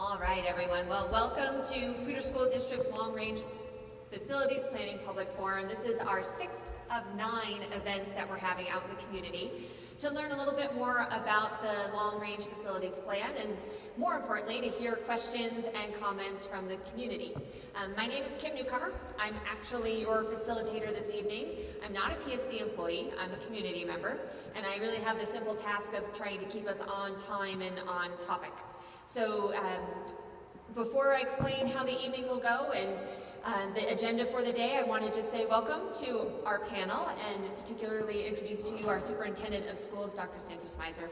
All right, everyone. Well, welcome to Poudre School District's Long Range Facilities Planning Public Forum. This is our 6th of 9 events that we're having out in the community to learn a little bit more about the Long Range Facilities Plan and, more importantly, to hear questions and comments from the community. My name is Kim Newcomer. I'm actually your facilitator this evening. I'm not a PSD employee. I'm a community member, and I really have the simple task of trying to keep us on time and on topic. So before I explain how the evening will go and the agenda for the day, I want to just say welcome to our panel and particularly introduce to you our Superintendent of Schools, Dr. Sandra Smizer.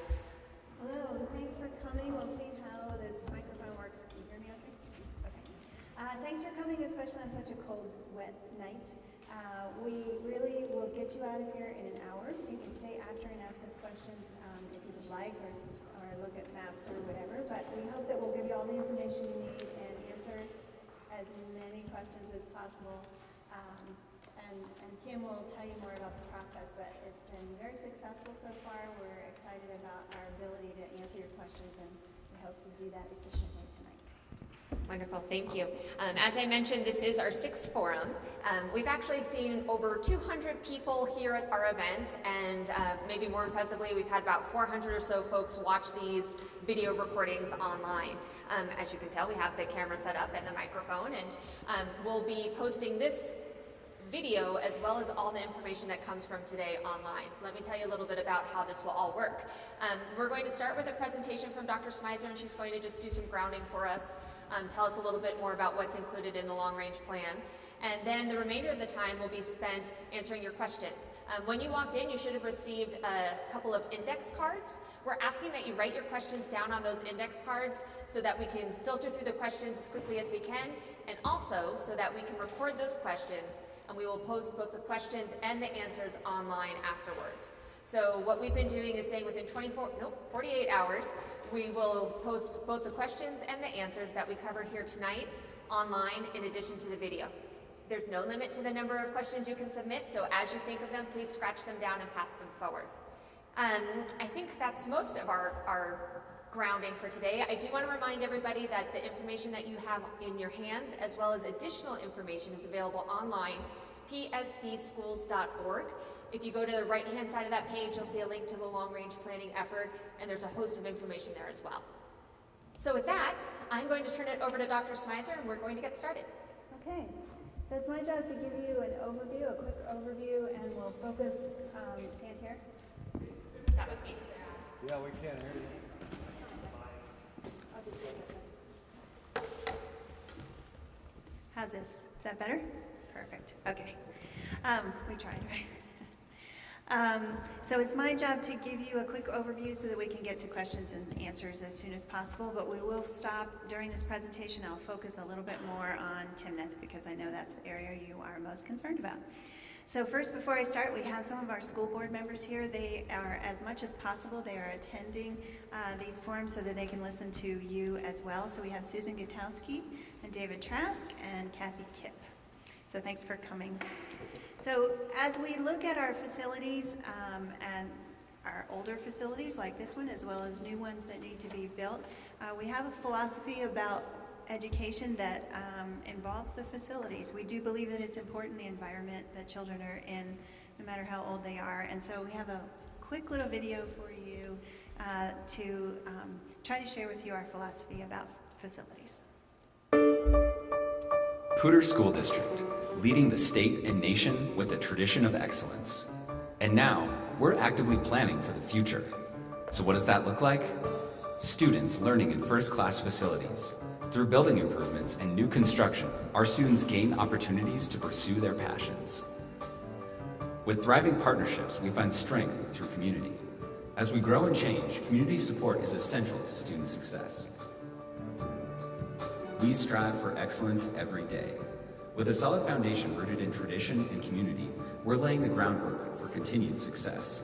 Hello, thanks for coming. We'll see how this microphone works. Can you hear me okay? Okay. Thanks for coming, especially on such a cold, wet night. We really will get you out of here in an hour. You can stay after and ask us questions if you would like, or look at maps or whatever, but we hope that we'll give you all the information you need and answer as many questions as possible. And Kim will tell you more about the process, but it's been very successful so far. We're excited about our ability to answer your questions, and we hope to do that efficiently tonight. Wonderful, thank you. As I mentioned, this is our 6th forum. We've actually seen over 200 people here at our events, and maybe more impressively, we've had about 400 or so folks watch these video recordings online. As you can tell, we have the camera set up and the microphone, and we'll be posting this video as well as all the information that comes from today online. So let me tell you a little bit about how this will all work. We're going to start with a presentation from Dr. Smizer, and she's going to just do some grounding for us, tell us a little bit more about what's included in the long-range plan. And then the remainder of the time will be spent answering your questions. When you walked in, you should have received a couple of index cards. We're asking that you write your questions down on those index cards so that we can filter through the questions as quickly as we can, and also so that we can record those questions, and we will post both the questions and the answers online afterwards. So what we've been doing is saying within 48 hours, we will post both the questions and the answers that we covered here tonight online in addition to the video. There's no limit to the number of questions you can submit, so as you think of them, please scratch them down and pass them forward. I think that's most of our grounding for today. I do want to remind everybody that the information that you have in your hands, as well as additional information, is available online, psdschools.org. If you go to the right-hand side of that page, you'll see a link to the long-range planning effort, and there's a host of information there as well. So with that, I'm going to turn it over to Dr. Smizer, and we're going to get started. Okay, so it's my job to give you an overview, a quick overview, and we'll focus, can't hear? That was me. Yeah, we can't hear you. I'll just use this one. How's this? Is that better? Perfect. Okay. We tried, right? So it's my job to give you a quick overview so that we can get to questions and answers as soon as possible, but we will stop during this presentation. I'll focus a little bit more on Timnath because I know that's the area you are most concerned about. So first, before I start, we have some of our school board members here. They are, as much as possible, they are attending these forums so that they can listen to you as well. So we have Susan Gutowski and David Trask and Kathy Kipp. So thanks for coming. So as we look at our facilities and our older facilities like this one, as well as new ones that need to be built, we have a philosophy about education that involves the facilities. We do believe that it's important, the environment that children are in, no matter how old they are. And so we have a quick little video for you to try to share with you our philosophy about facilities. Poudre School District, leading the state and nation with a tradition of excellence. And now, we're actively planning for the future. So what does that look like? Students learning in first-class facilities. Through building improvements and new construction, our students gain opportunities to pursue their passions. With thriving partnerships, we find strength through community. As we grow and change, community support is essential to student success. We strive for excellence every day. With a solid foundation rooted in tradition and community, we're laying the groundwork for continued success.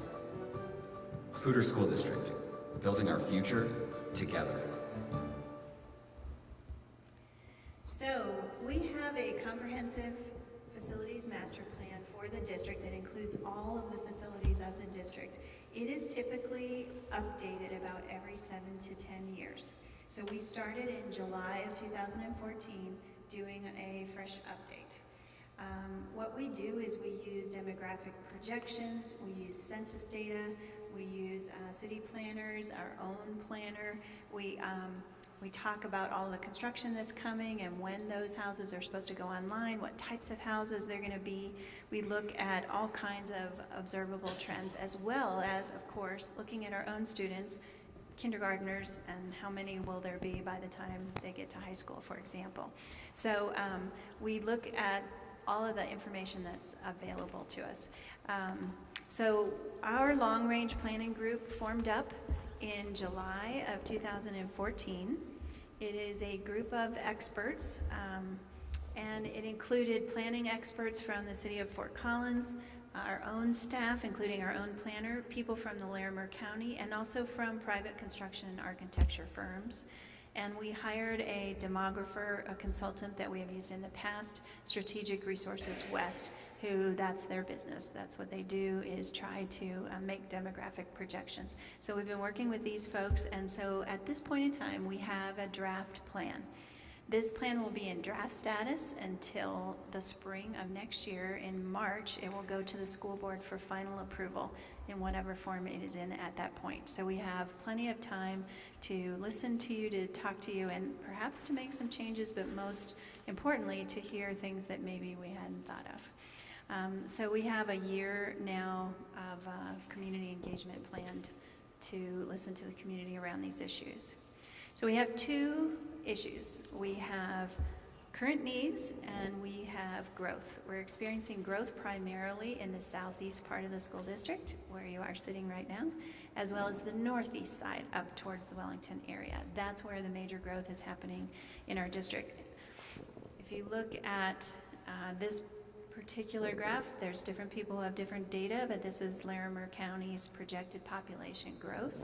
Poudre School District, building our future together. So we have a comprehensive facilities master plan for the district that includes all of the facilities of the district. It is typically updated about every 7 to 10 years. So we started in July of 2014 doing a fresh update. What we do is we use demographic projections, we use census data, we use city planners, our own planner. We talk about all the construction that's coming and when those houses are supposed to go online, what types of houses they're going to be. We look at all kinds of observable trends, as well as, of course, looking at our own students, kindergartners, and how many will there be by the time they get to high school, for example. So we look at all of the information that's available to us. So our long-range planning group formed up in July of 2014. It is a group of experts, and it included planning experts from the city of Fort Collins, our own staff, including our own planner, people from the Larimer County, and also from private construction and architecture firms. And we hired a demographer, a consultant that we have used in the past, Strategic Resources West, who that's their business. That's what they do, is try to make demographic projections. So we've been working with these folks, and so at this point in time, we have a draft plan. This plan will be in draft status until the spring of next year. In March, it will go to the school board for final approval in whatever form it is in at that point. So we have plenty of time to listen to you, to talk to you, and perhaps to make some changes, but most importantly, to hear things that maybe we hadn't thought of. So we have a year now of community engagement planned to listen to the community around these issues. So we have two issues. We have current needs and we have growth. We're experiencing growth primarily in the southeast part of the school district, where you are sitting right now, as well as the northeast side up towards the Wellington area. That's where the major growth is happening in our district. If you look at this particular graph, there's different people who have different data, but this is Larimer County's projected population growth.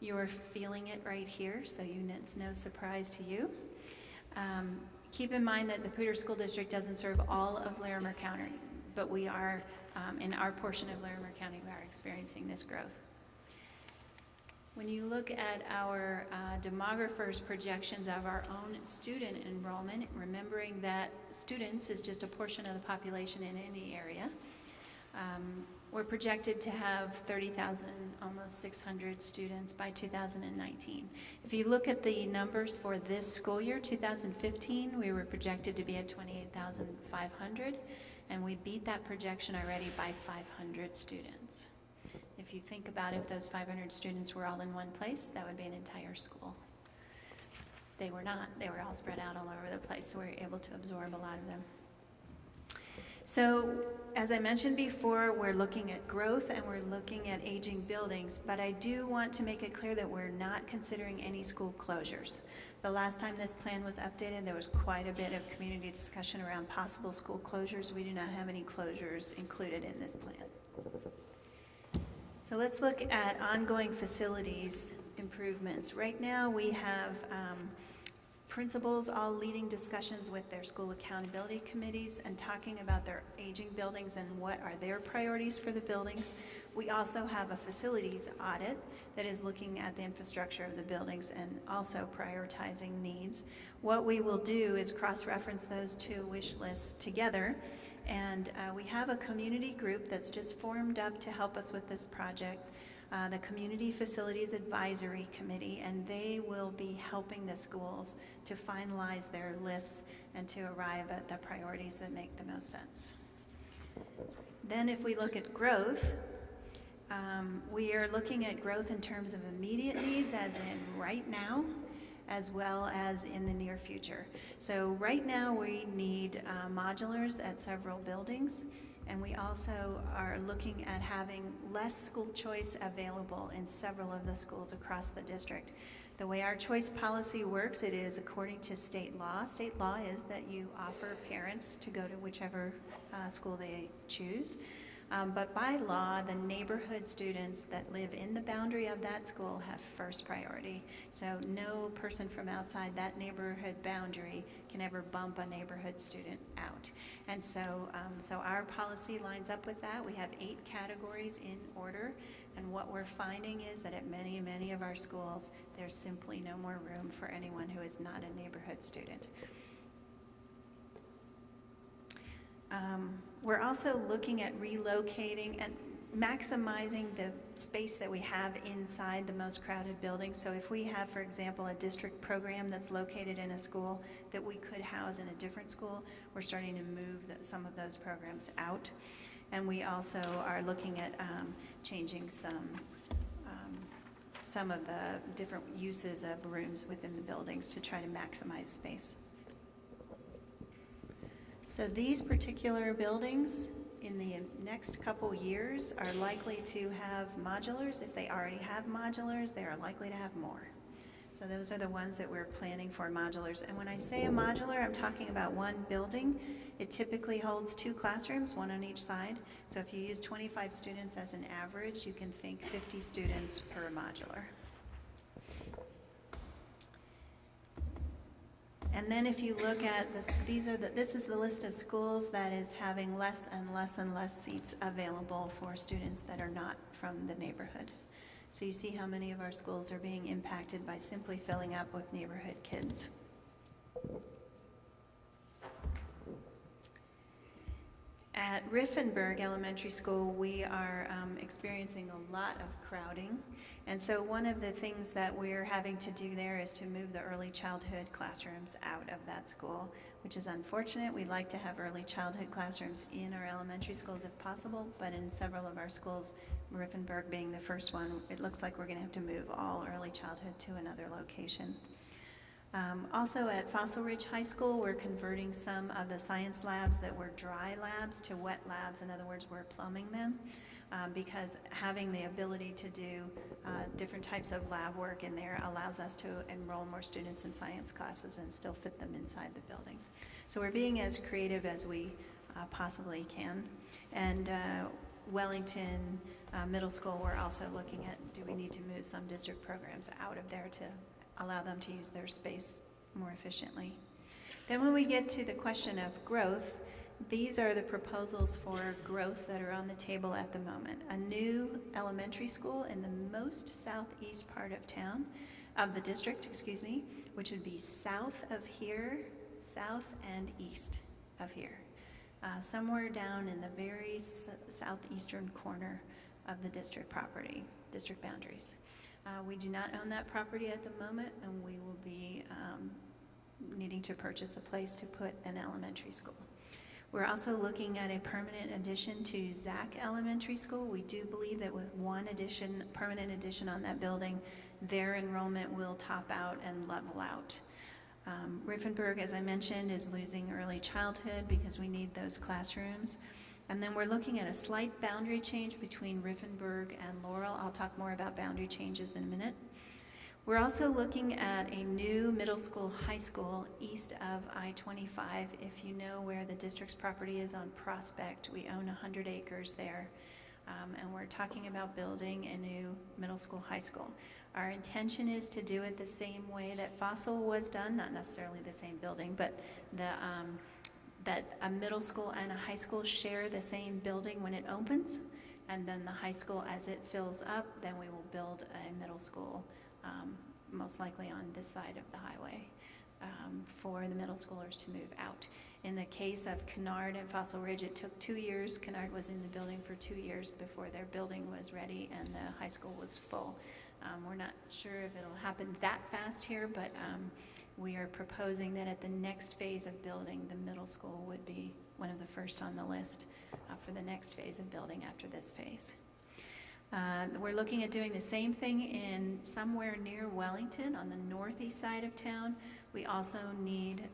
You're feeling it right here, so it's no surprise to you. Keep in mind that the Poudre School District doesn't serve all of Larimer County, but we are, in our portion of Larimer County, we are experiencing this growth. When you look at our demographers' projections of our own student enrollment, remembering that students is just a portion of the population in any area, we're projected to have 30,000, almost 600 students by 2019. If you look at the numbers for this school year, 2015, we were projected to be at 28,500, and we beat that projection already by 500 students. If you think about if those 500 students were all in one place, that would be an entire school. They were not. They were all spread out all over the place, so we were able to absorb a lot of them. So, as I mentioned before, we're looking at growth and we're looking at aging buildings, but I do want to make it clear that we're not considering any school closures. The last time this plan was updated, there was quite a bit of community discussion around possible school closures. We do not have any closures included in this plan. So let's look at ongoing facilities improvements. Right now we have principals all leading discussions with their school accountability committees and talking about their aging buildings and what are their priorities for the buildings. We also have a facilities audit that is looking at the infrastructure of the buildings and also prioritizing needs. What we will do is cross-reference those two wish lists together, and we have a community group that's just formed up to help us with this project, the Community Facilities Advisory Committee, and they will be helping the schools to finalize their lists and to arrive at the priorities that make the most sense. Then if we look at growth, we are looking at growth in terms of immediate needs, as in right now, as well as in the near future. So right now we need modulars at several buildings, and we also are looking at having less school choice available in several of the schools across the district. The way our choice policy works, it is according to state law. State law is that you offer parents to go to whichever school they choose. But by law, the neighborhood students that live in the boundary of that school have first priority. So no person from outside that neighborhood boundary can ever bump a neighborhood student out. And so, so our policy lines up with that. We have 8 categories in order. And what we're finding is that at many, many of our schools, there's simply no more room for anyone who is not a neighborhood student. We're also looking at relocating and maximizing the space that we have inside the most crowded buildings. So if we have, for example, a district program that's located in a school that we could house in a different school, we're starting to move some of those programs out. And we also are looking at changing some of the different uses of rooms within the buildings to try to maximize space. So these particular buildings in the next couple years are likely to have modulars. If they already have modulars, they are likely to have more. So those are the ones that we're planning for modulars. And when I say a modular, I'm talking about one building. It typically holds 2 classrooms, 1 on each side. So if you use 25 students as an average, you can think 50 students per modular. And then if you look at this, this is the list of schools that is having less and less and less seats available for students that are not from the neighborhood. So you see how many of our schools are being impacted by simply filling up with neighborhood kids. At Riffenburg Elementary School, we are experiencing a lot of crowding. And so one of the things that we're having to do there is to move the early childhood classrooms out of that school, which is unfortunate. We'd like to have early childhood classrooms in our elementary schools if possible, but in several of our schools, Riffenburg being the first one, it looks like we're going to have to move all early childhood to another location. Also at Fossil Ridge High School, we're converting some of the science labs that were dry labs to wet labs. In other words, we're plumbing them because having the ability to do different types of lab work in there allows us to enroll more students in science classes and still fit them inside the building. So we're being as creative as we possibly can. And Wellington Middle School, we're also looking at, do we need to move some district programs out of there to allow them to use their space more efficiently. Then when we get to the question of growth, these are the proposals for growth that are on the table at the moment. A new elementary school in the most southeast part of town, of the district, excuse me, which would be south of here, south and east of here. Somewhere down in the very southeastern corner of the district property, district boundaries. We do not own that property at the moment, and we will be needing to purchase a place to put an elementary school. We're also looking at a permanent addition to Zach Elementary School. We do believe that with one addition, permanent addition on that building, their enrollment will top out and level out. Riffenburg, as I mentioned, is losing early childhood because we need those classrooms. And then we're looking at a slight boundary change between Riffenburg and Laurel. I'll talk more about boundary changes in a minute. We're also looking at a new middle school, high school east of I-25. If you know where the district's property is on Prospect, we own 100 acres there. And we're talking about building a new middle school, high school. Our intention is to do it the same way that Fossil was done, not necessarily the same building, but that a middle school and a high school share the same building when it opens, and then the high school, as it fills up, then we will build a middle school, most likely on this side of the highway, for the middle schoolers to move out. In the case of Kennard and Fossil Ridge, it took 2 years. Kennard was in the building for 2 years before their building was ready and the high school was full. We're not sure if it'll happen that fast here, but we are proposing that at the next phase of building, the middle school would be one of the first on the list for the next phase of building after this phase. We're looking at doing the same thing in somewhere near Wellington on the northeast side of town. We also need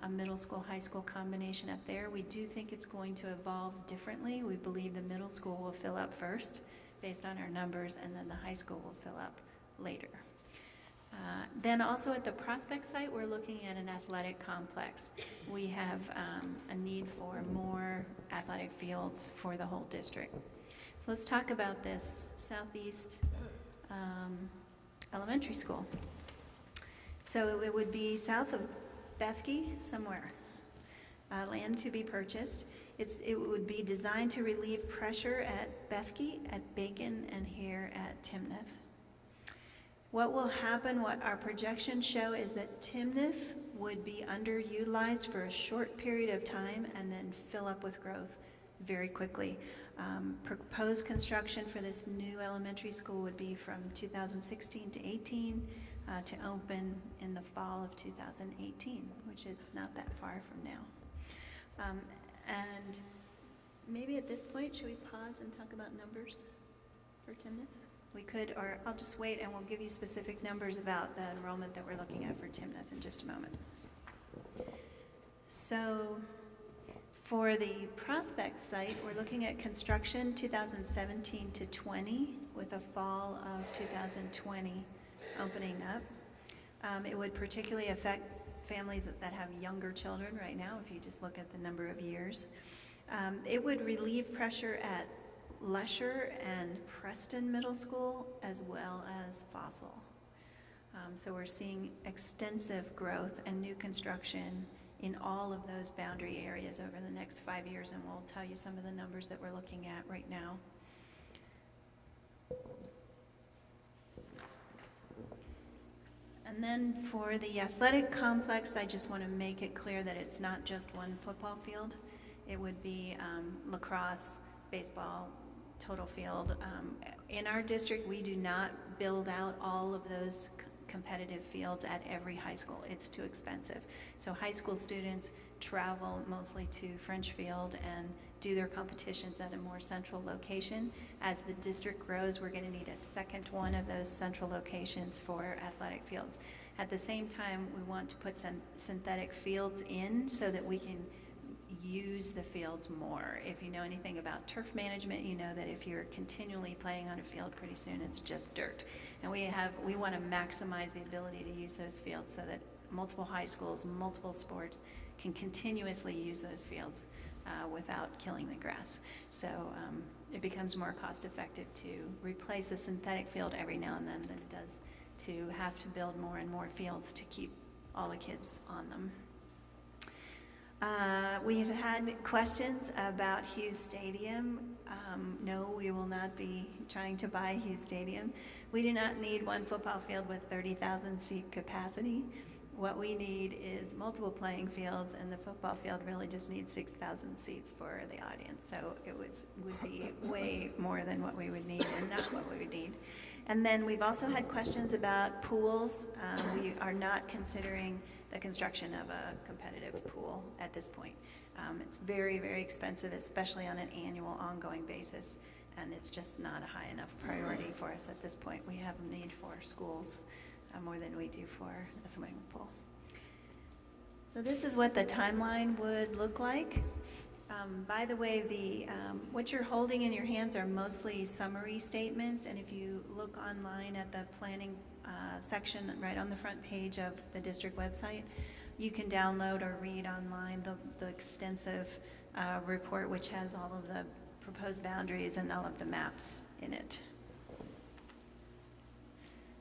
a middle school, high school combination up there. We do think it's going to evolve differently. We believe the middle school will fill up first based on our numbers, and then the high school will fill up later. Then also at the Prospect site, we're looking at an athletic complex. We have a need for more athletic fields for the whole district. So let's talk about this Southeast Elementary School. So it would be south of Bethke, somewhere, land to be purchased. It would be designed to relieve pressure at Bethke, at Bacon, and here at Timnath. What will happen, what our projections show, is that Timnath would be underutilized for a short period of time and then fill up with growth very quickly. Proposed construction for this new elementary school would be from 2016 to 18 to open in the fall of 2018, which is not that far from now. And maybe at this point, should we pause and talk about numbers for Timnath? We could, or I'll just wait and we'll give you specific numbers about the enrollment that we're looking at for Timnath in just a moment. So for the Prospect site, we're looking at construction 2017 to 20 with a fall of 2020 opening up. It would particularly affect families that have younger children right now, if you just look at the number of years. It would relieve pressure at Lesher and Preston Middle School, as well as Fossil. So we're seeing extensive growth and new construction in all of those boundary areas over the next 5 years, and we'll tell you some of the numbers that we're looking at right now. And then for the athletic complex, I just want to make it clear that it's not just one football field. It would be lacrosse, baseball, total field. In our district, we do not build out all of those competitive fields at every high school. It's too expensive. So high school students travel mostly to French Field and do their competitions at a more central location. As the district grows, we're going to need a second one of those central locations for athletic fields. At the same time, we want to put some synthetic fields in so that we can use the fields more. If you know anything about turf management, you know that if you're continually playing on a field, pretty soon it's just dirt. And we want to maximize the ability to use those fields so that multiple high schools, multiple sports can continuously use those fields without killing the grass. So it becomes more cost effective to replace a synthetic field every now and then than it does to have to build more and more fields to keep all the kids on them. We have had questions about Hughes Stadium. No, we will not be trying to buy Hughes Stadium. We do not need one football field with 30,000 seat capacity. What we need is multiple playing fields, and the football field really just needs 6,000 seats for the audience. So it would be way more than what we would need and not what we would need. And then we've also had questions about pools. We are not considering the construction of a competitive pool at this point. It's very, very expensive, especially on an annual, ongoing basis, and it's just not a high enough priority for us at this point. We have a need for schools more than we do for a swimming pool. So this is what the timeline would look like. By the way, what you're holding in your hands are mostly summary statements, and if you look online at the planning section right on the front page of the district website, you can download or read online the extensive report, which has all of the proposed boundaries and all of the maps in it.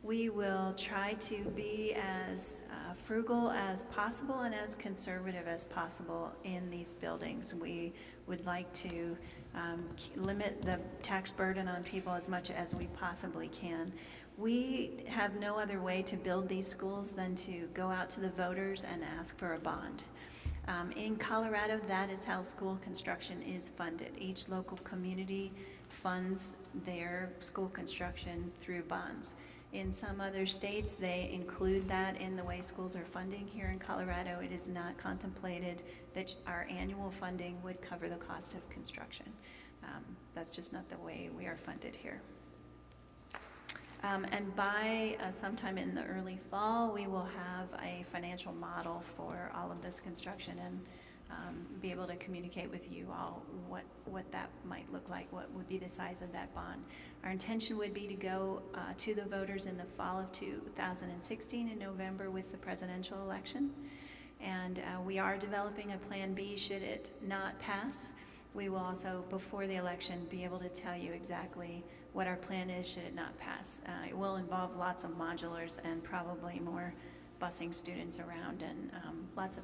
We will try to be as frugal as possible and as conservative as possible in these buildings. We would like to limit the tax burden on people as much as we possibly can. We have no other way to build these schools than to go out to the voters and ask for a bond. In Colorado, that is how school construction is funded. Each local community funds their school construction through bonds. In some other states, they include that in the way schools are funding. Here in Colorado, it is not contemplated that our annual funding would cover the cost of construction. That's just not the way we are funded here. And by sometime in the early fall, we will have a financial model for all of this construction and be able to communicate with you all what that might look like, what would be the size of that bond. Our intention would be to go to the voters in the fall of 2016 in November with the presidential election. And we are developing a plan B should it not pass. We will also, before the election, be able to tell you exactly what our plan is should it not pass. It will involve lots of modulars and probably more busing students around and lots of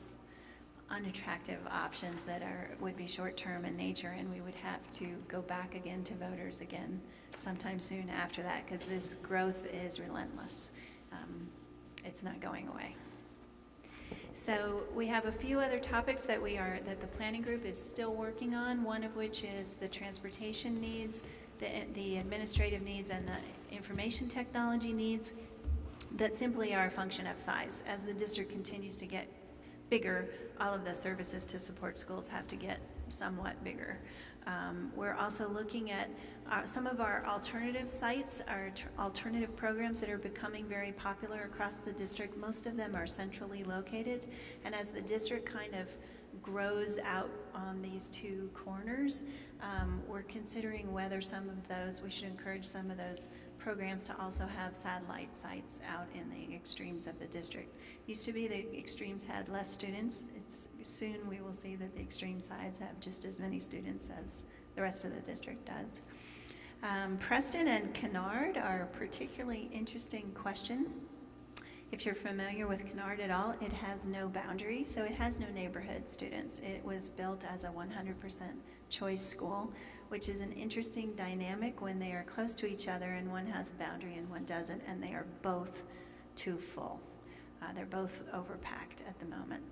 unattractive options that would be short-term in nature, and we would have to go back again to voters again sometime soon after that, because this growth is relentless. It's not going away. So we have a few other topics that the planning group is still working on, one of which is the transportation needs, the administrative needs, and the information technology needs that simply are a function of size. As the district continues to get bigger, all of the services to support schools have to get somewhat bigger. We're also looking at some of our alternative sites, our alternative programs that are becoming very popular across the district. Most of them are centrally located, and as the district kind of grows out on these two corners, we're considering whether we should encourage some of those programs to also have satellite sites out in the extremes of the district. Used to be the extremes had less students. Soon we will see that the extreme sides have just as many students as the rest of the district does. Preston and Kennard are a particularly interesting question. If you're familiar with Kennard at all, it has no boundary, so it has no neighborhood students. It was built as a 100% choice school, which is an interesting dynamic when they are close to each other and one has a boundary and one doesn't, and they are both too full. They're both overpacked at the moment.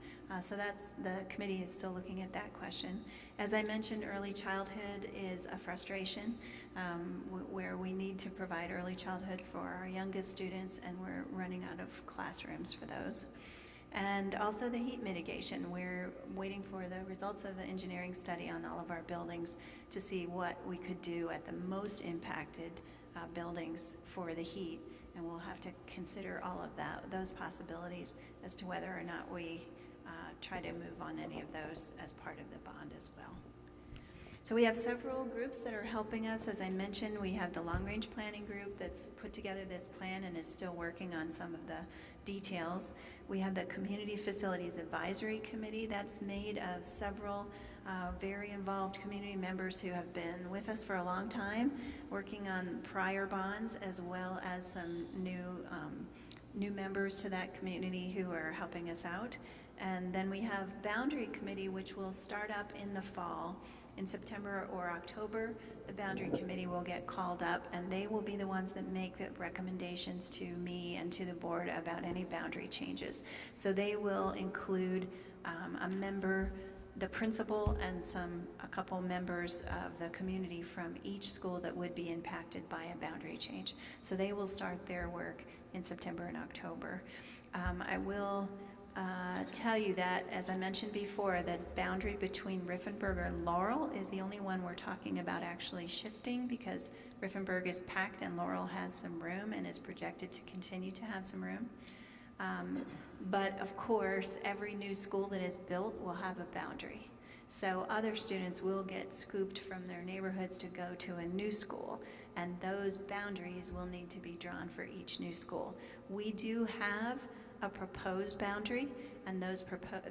So the committee is still looking at that question. As I mentioned, early childhood is a frustration where we need to provide early childhood for our youngest students, and we're running out of classrooms for those. And also the heat mitigation. We're waiting for the results of the engineering study on all of our buildings to see what we could do at the most impacted buildings for the heat. And we'll have to consider all of those possibilities as to whether or not we try to move on any of those as part of the bond as well. So we have several groups that are helping us. As I mentioned, we have the long-range planning group that's put together this plan and is still working on some of the details. We have the Community Facilities Advisory Committee that's made of several very involved community members who have been with us for a long time, working on prior bonds, as well as some new members to that community who are helping us out. And then we have Boundary Committee, which will start up in the fall. In September or October, the Boundary Committee will get called up, and they will be the ones that make the recommendations to me and to the board about any boundary changes. So they will include a member, the principal, and a couple members of the community from each school that would be impacted by a boundary change. So they will start their work in September and October. I will tell you that, as I mentioned before, the boundary between Riffenberger and Laurel is the only one we're talking about actually shifting, because Riffenberg is packed and Laurel has some room and is projected to continue to have some room. But of course, every new school that is built will have a boundary. So other students will get scooped from their neighborhoods to go to a new school, and those boundaries will need to be drawn for each new school. We do have a proposed boundary, and those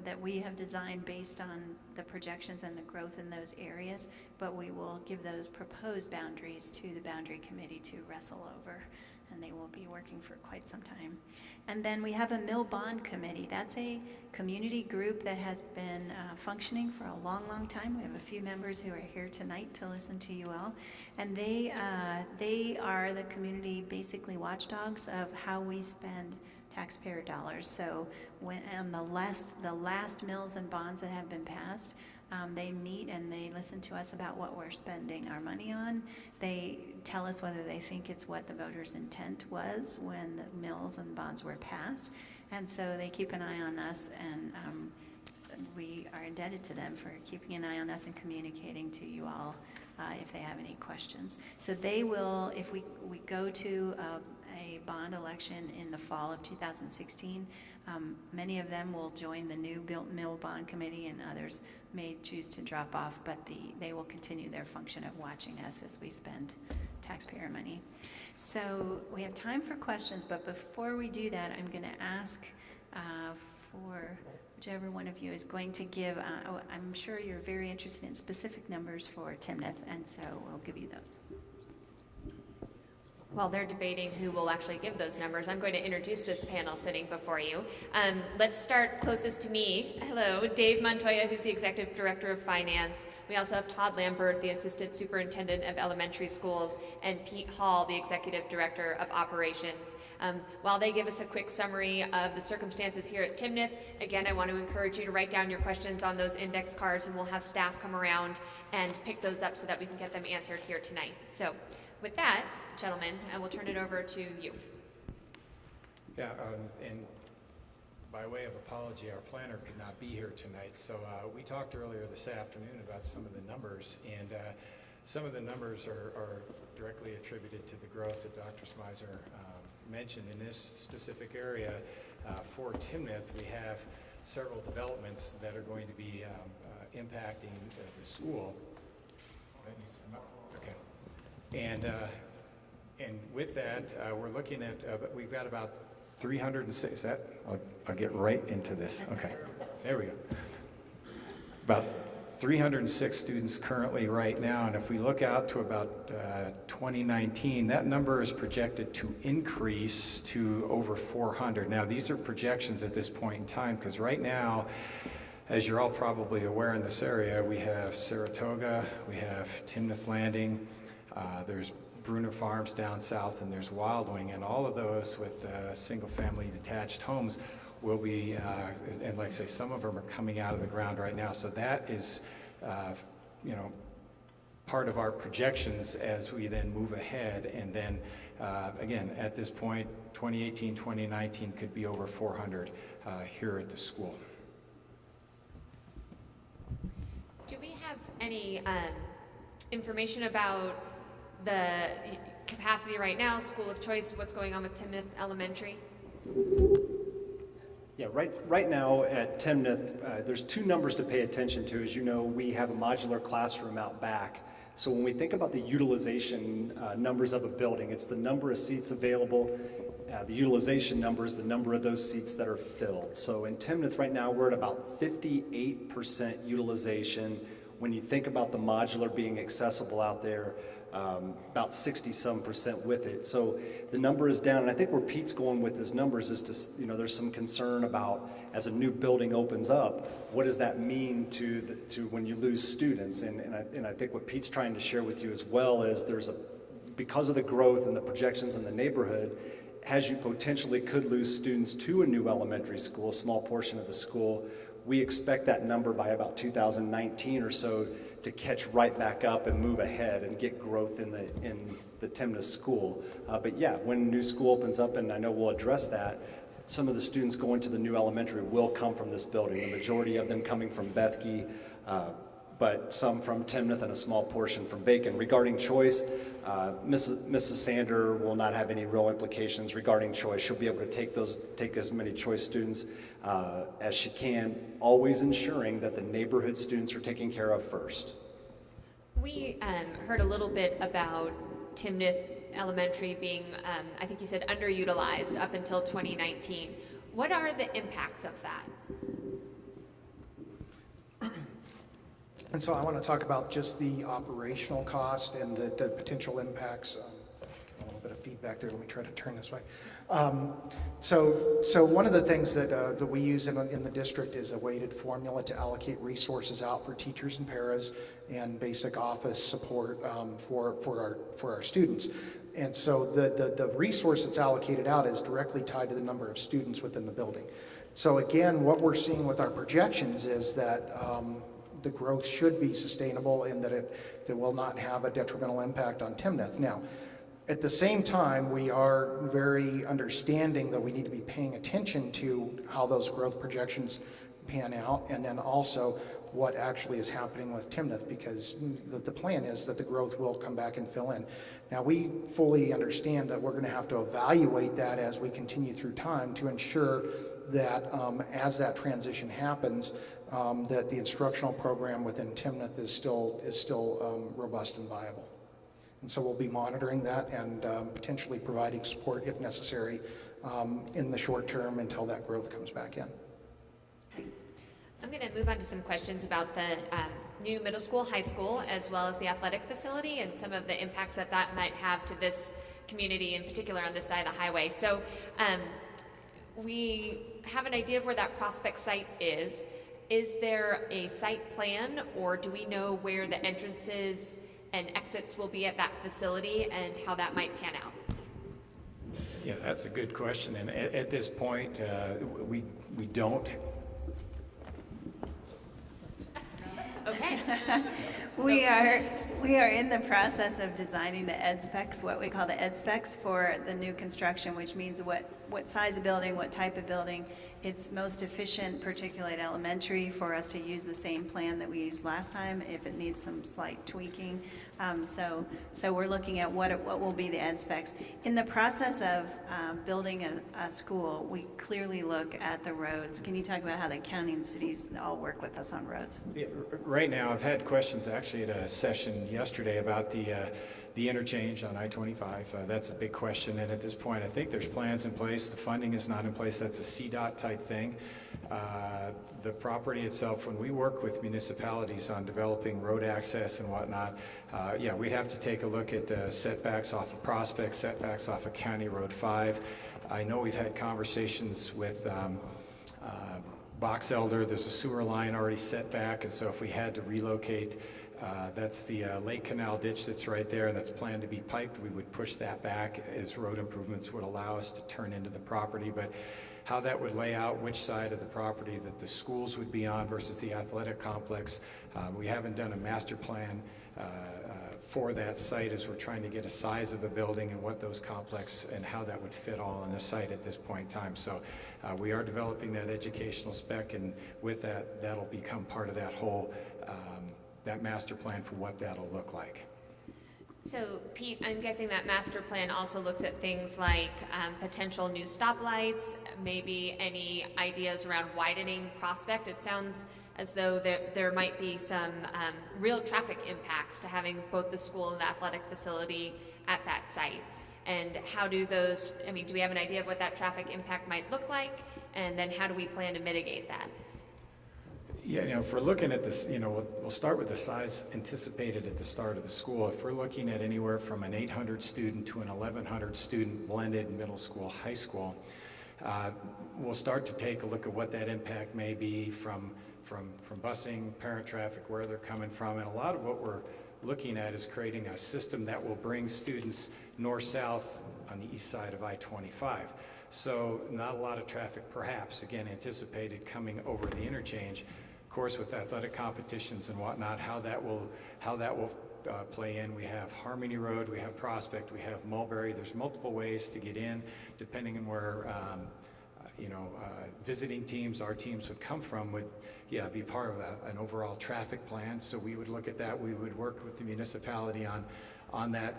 that we have designed based on the projections and the growth in those areas, but we will give those proposed boundaries to the Boundary Committee to wrestle over, and they will be working for quite some time. And then we have a Mill Bond Committee. That's a community group that has been functioning for a long, long time. We have a few members who are here tonight to listen to you all, and they are the community basically watchdogs of how we spend taxpayer dollars. So when on the last mills and bonds that have been passed, they meet and they listen to us about what we're spending our money on. They tell us whether they think it's what the voters' intent was when the mills and bonds were passed. And so they keep an eye on us, and we are indebted to them for keeping an eye on us and communicating to you all if they have any questions. So they will, if we go to a bond election in the fall of 2016, many of them will join the new Mill Bond Committee, and others may choose to drop off, but they will continue their function of watching us as we spend taxpayer money. So we have time for questions, but before we do that, I'm going to ask for whichever one of you is going to give, I'm sure you're very interested in specific numbers for Timnath, and so we'll give you those. While they're debating who will actually give those numbers, I'm going to introduce this panel sitting before you. Let's start closest to me. Hello, Dave Montoya, who's the Executive Director of Finance. We also have Todd Lambert, the Assistant Superintendent of Elementary Schools, and Pete Hall, the Executive Director of Operations. While they give us a quick summary of the circumstances here at Timnath, again, I want to encourage you to write down your questions on those index cards, and we'll have staff come around and pick those up so that we can get them answered here tonight. So with that, gentlemen, I will turn it over to you. Yeah, and by way of apology, our planner could not be here tonight, so we talked earlier this afternoon about some of the numbers, and some of the numbers are directly attributed to the growth that Dr. Smizer mentioned. In this specific area for Timnath, we have several developments that are going to be impacting the school. Okay. And with that, we're looking at, we've got about 306, is that? I'll get right into this. Okay, there we go. About 306 students currently right now, and if we look out to about 2019, that number is projected to increase to over 400. Now, these are projections at this point in time, because right now, as you're all probably aware in this area, we have Saratoga, we have Timnath Landing, there's Bruner Farms down south, and there's Wild Wing, and all of those with single-family detached homes will be, and like I say, some of them are coming out of the ground right now. So that is, you know, part of our projections as we then move ahead. And then, again, at this point, 2018, 2019 could be over 400 here at the school. Do we have any information about the capacity right now, school of choice, what's going on with Timnath Elementary? Yeah, right now at Timnath, there's two numbers to pay attention to. As you know, we have a modular classroom out back. So when we think about the utilization numbers of a building, it's the number of seats available. The utilization number is the number of those seats that are filled. So in Timnath right now, we're at about 58% utilization. When you think about the modular being accessible out there, about 60-some% with it. So the number is down, and I think where Pete's going with his numbers is to, you know, there's some concern about as a new building opens up, what does that mean to when you lose students? And I think what Pete's trying to share with you as well is because of the growth and the projections in the neighborhood, as you potentially could lose students to a new elementary school, a small portion of the school, we expect that number by about 2019 or so to catch right back up and move ahead and get growth in the Timnath school. But yeah, when new school opens up, and I know we'll address that, some of the students going to the new elementary will come from this building. The majority of them coming from Bethke, but some from Timnath and a small portion from Bacon. Regarding choice, Mrs. Sander will not have any real implications regarding choice. She'll be able to take as many choice students as she can, always ensuring that the neighborhood students are taken care of first. We heard a little bit about Timnath Elementary being, I think you said, underutilized up until 2019. What are the impacts of that? And so I want to talk about just the operational cost and the potential impacts. Get a little bit of feedback there. Let me try to turn this way. So one of the things that we use in the district is a weighted formula to allocate resources out for teachers and paras and basic office support for our students. And so the resource that's allocated out is directly tied to the number of students within the building. So again, what we're seeing with our projections is that the growth should be sustainable and that it will not have a detrimental impact on Timnath. Now, at the same time, we are very understanding that we need to be paying attention to how those growth projections pan out, and then also what actually is happening with Timnath, because the plan is that the growth will come back and fill in. Now, we fully understand that we're going to have to evaluate that as we continue through time to ensure that as that transition happens, that the instructional program within Timnath is still robust and viable. And so we'll be monitoring that and potentially providing support if necessary in the short term until that growth comes back in. I'm going to move on to some questions about the new middle school, high school, as well as the athletic facility and some of the impacts that might have to this community, in particular on this side of the highway. So we have an idea of where that prospect site is. Is there a site plan, or do we know where the entrances and exits will be at that facility and how that might pan out? Yeah, that's a good question, and at this point, we don't. Okay. We are in the process of designing the ed specs, what we call the ed specs for the new construction, which means what size of building, what type of building. It's most efficient, particularly at elementary, for us to use the same plan that we used last time if it needs some slight tweaking. So we're looking at what will be the ed specs. In the process of building a school, we clearly look at the roads. Can you talk about how the county and cities all work with us on roads? Yeah, right now, I've had questions actually at a session yesterday about the interchange on I-25. That's a big question, and at this point, I think there's plans in place. The funding is not in place. That's a CDOT type thing. The property itself, when we work with municipalities on developing road access and whatnot, yeah, we'd have to take a look at setbacks off of Prospect, setbacks off of County Road 5. I know we've had conversations with Box Elder. There's a sewer line already set back, and so if we had to relocate, that's the Lake Canal ditch that's right there, and that's planned to be piped. We would push that back as road improvements would allow us to turn into the property. But how that would lay out, which side of the property that the schools would be on versus the athletic complex, we haven't done a master plan for that site as we're trying to get a size of a building and what those complex and how that would fit all on the site at this point in time. So we are developing that educational spec, and with that, that'll become part of that whole that master plan for what that'll look like. So Pete, I'm guessing that master plan also looks at things like potential new stoplights, maybe any ideas around widening Prospect. It sounds as though there might be some real traffic impacts to having both the school and the athletic facility at that site. And how do those, I mean, do we have an idea of what that traffic impact might look like? And then how do we plan to mitigate that? Yeah, if we're looking at this, we'll start with the size anticipated at the start of the school. If we're looking at anywhere from an 800 student to an 1,100 student blended middle school, high school, we'll start to take a look at what that impact may be from busing, parent traffic, where they're coming from. And a lot of what we're looking at is creating a system that will bring students north-south on the east side of I-25. So not a lot of traffic, perhaps, again, anticipated coming over the interchange. Of course, with athletic competitions and whatnot, how that will play in. We have Harmony Road, we have Prospect, we have Mulberry. There's multiple ways to get in, depending on where visiting teams, our teams would come from, would be part of an overall traffic plan. So we would look at that. We would work with the municipality on that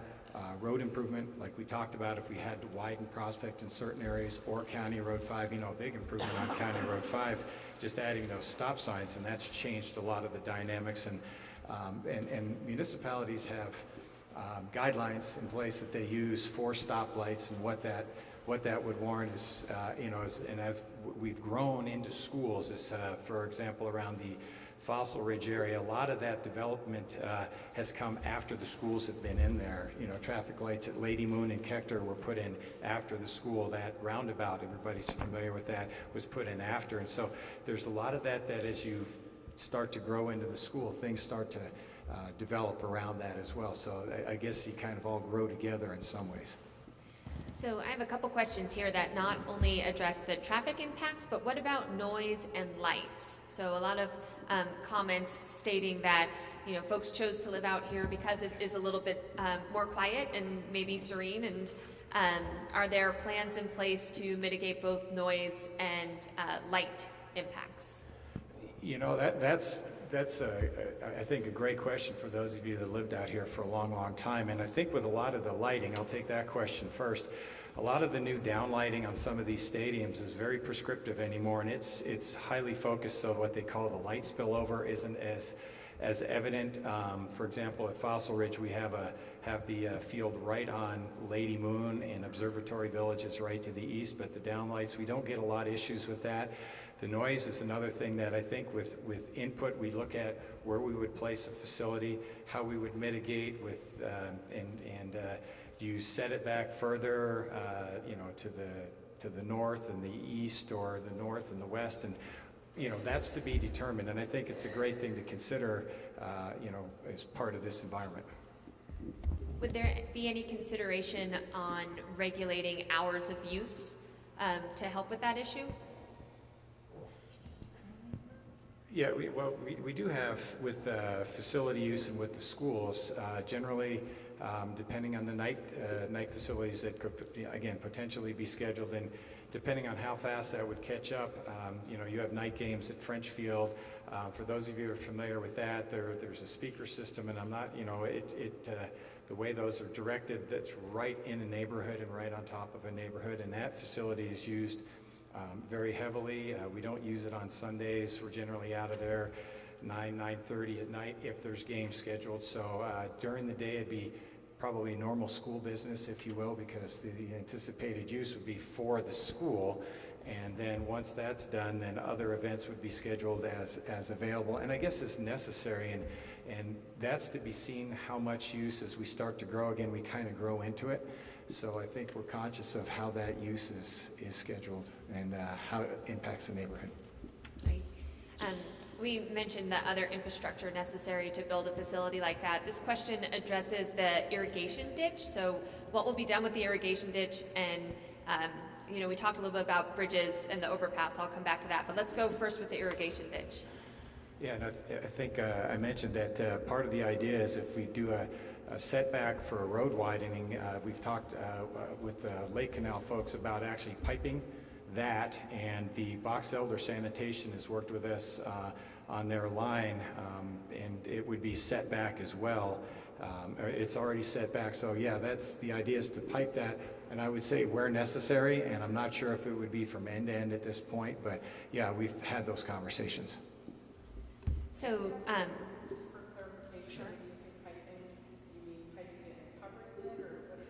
road improvement, like we talked about, if we had to widen Prospect in certain areas, or County Road 5, a big improvement on County Road 5, just adding those stop signs, and that's changed a lot of the dynamics. And municipalities have guidelines in place that they use for stoplights, and what that would warrant is, and as we've grown into schools, is, for example, around the Fossil Ridge area, a lot of that development has come after the schools have been in there. Traffic lights at Lady Moon and Kechter were put in after the school. That roundabout, everybody's familiar with that, was put in after. And so there's a lot of that as you start to grow into the school, things start to develop around that as well. So I guess you kind of all grow together in some ways. So I have a couple questions here that not only address the traffic impacts, but what about noise and lights? So a lot of comments stating that folks chose to live out here because it is a little bit more quiet and maybe serene. And are there plans in place to mitigate both noise and light impacts? That's I think a great question for those of you that lived out here for a long, long time. And I think with a lot of the lighting, I'll take that question first. A lot of the new downlighting on some of these stadiums is very prescriptive anymore, and it's highly focused, so what they call the light spillover isn't as evident. For example, at Fossil Ridge, we have the field right on Lady Moon, and Observatory Village is right to the east, but the downlights, we don't get a lot of issues with that. The noise is another thing that I think with input, we look at where we would place a facility, how we would mitigate with, and Do you set it back further, you know, to the north and the east, or the north and the west? And you know, that's to be determined, and I think it's a great thing to consider, you know, as part of this environment. Would there be any consideration on regulating hours of use to help with that issue? Yeah, we do have with facility use and with the schools, generally, depending on the night facilities that could, again, potentially be scheduled, and depending on how fast that would catch up, you know, you have night games at French Field. For those of you who are familiar with that, there's a speaker system, and I'm not, you know, the way those are directed, that's right in a neighborhood and right on top of a neighborhood, and that facility is used very heavily. We don't use it on Sundays. We're generally out of there 9:30 at night if there's games scheduled. So during the day, it'd be probably normal school business, if you will, because the anticipated use would be for the school. And then once that's done, then other events would be scheduled as available, and I guess as necessary. And that's to be seen how much use as we start to grow. Again, we kind of grow into it. So I think we're conscious of how that use is scheduled and how it impacts the neighborhood. Right. We mentioned the other infrastructure necessary to build a facility like that. This question addresses the irrigation ditch. So what will be done with the irrigation ditch? And you know, we talked a little bit about bridges and the overpass. I'll come back to that. But let's go first with the irrigation ditch. Yeah, and I think I mentioned that part of the idea is if we do a setback for a road widening, we've talked with the Lake Canal folks about actually piping that, and the Box Elder Sanitation has worked with us on their line, and it would be set back as well. It's already set back, so yeah, that's the idea, is to pipe that, and I would say where necessary, and I'm not sure if it would be from end to end at this point, but yeah, we've had those conversations. So, Sure.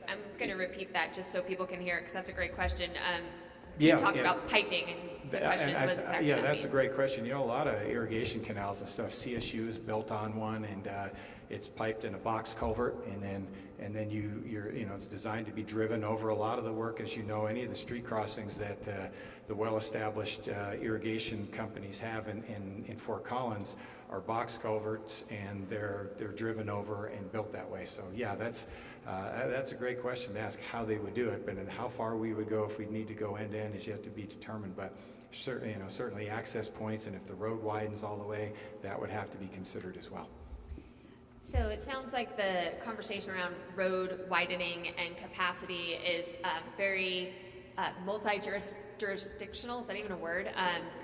I'm going to repeat that just so people can hear it, because that's a great question. Yeah, you talked yeah. about piping, and the question is, what does exactly yeah, that that's a mean? great question. You know, a lot of irrigation canals and stuff, CSU is built on one, and it's piped in a box culvert, and then you're you know, it's designed to be driven over. A lot of the work, as you know, any of the street crossings that the well-established irrigation companies have in Fort Collins are box culverts, and they're driven over and built that way. So yeah, that's a great question to ask, how they would do it, but and how far we would go if we need to go end to end is yet to be determined. But certainly, you know, certainly access points, and if the road widens all the way, that would have to be considered as well. So it sounds like the conversation around road widening and capacity is very multi-jurisdictional. Is that even a word?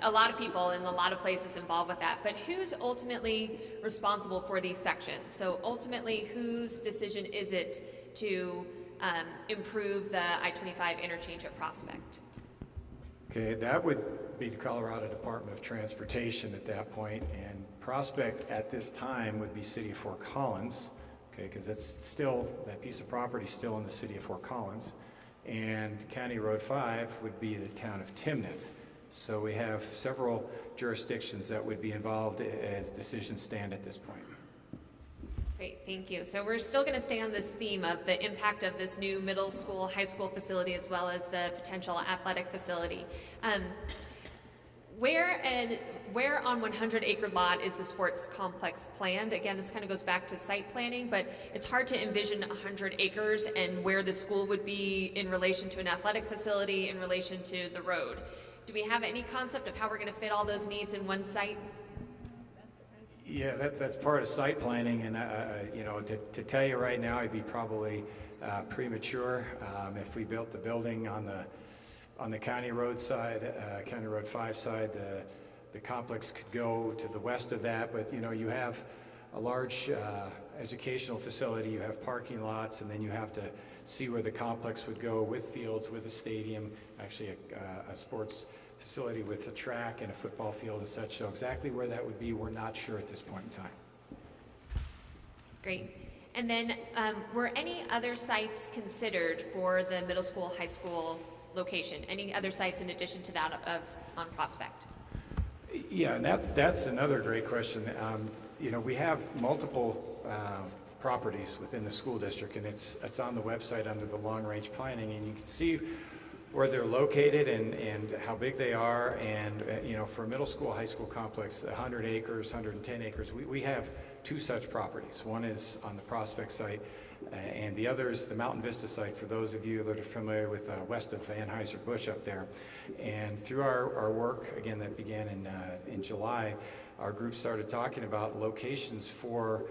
A lot of people in a lot of places involved with that. But who's ultimately responsible for these sections? So ultimately, whose decision is it to improve the I-25 interchange at Prospect? Okay, that would be the Colorado Department of Transportation at that point, and Prospect at this time would be City of Fort Collins, okay, because that's still, that piece of property is still in the City of Fort Collins, and County Road 5 would be the town of Timnath. So we have several jurisdictions that would be involved as decisions stand at this point. Great, thank you. So we're still going to stay on this theme of the impact of this new middle school, high school facility, as well as the potential athletic facility. Where on 100-acre lot is the sports complex planned? Again, this kind of goes back to site planning, but it's hard to envision 100 acres and where the school would be in relation to an athletic facility, in relation to the road. Do we have any concept of how we're going to fit all those needs in one site? Yeah, that's part of site planning, and you know, to tell you right now, I'd be probably premature. If we built the building on the County Road side, County Road 5 side, the complex could go to the west of that, but you know, you have a large educational facility, you have parking lots, and then you have to see where the complex would go with fields, with a stadium, actually a sports facility with a track and a football field and such. So exactly where that would be, we're not sure at this point in time. Great. And then were any other sites considered for the middle school, high school location? Any other sites in addition to that on Prospect? Yeah, and that's another great question. You know, we have multiple properties within the school district, and it's on the website under the long-range planning, and you can see where they're located and how big they are. And you know, for a middle school, high school complex, 100 acres, 110 acres, we have two such properties. One is on the Prospect site, and the other is the Mountain Vista site, for those of you that are familiar with west of Anheuser-Busch up there. And through our work, again, that began in July, our group started talking about locations for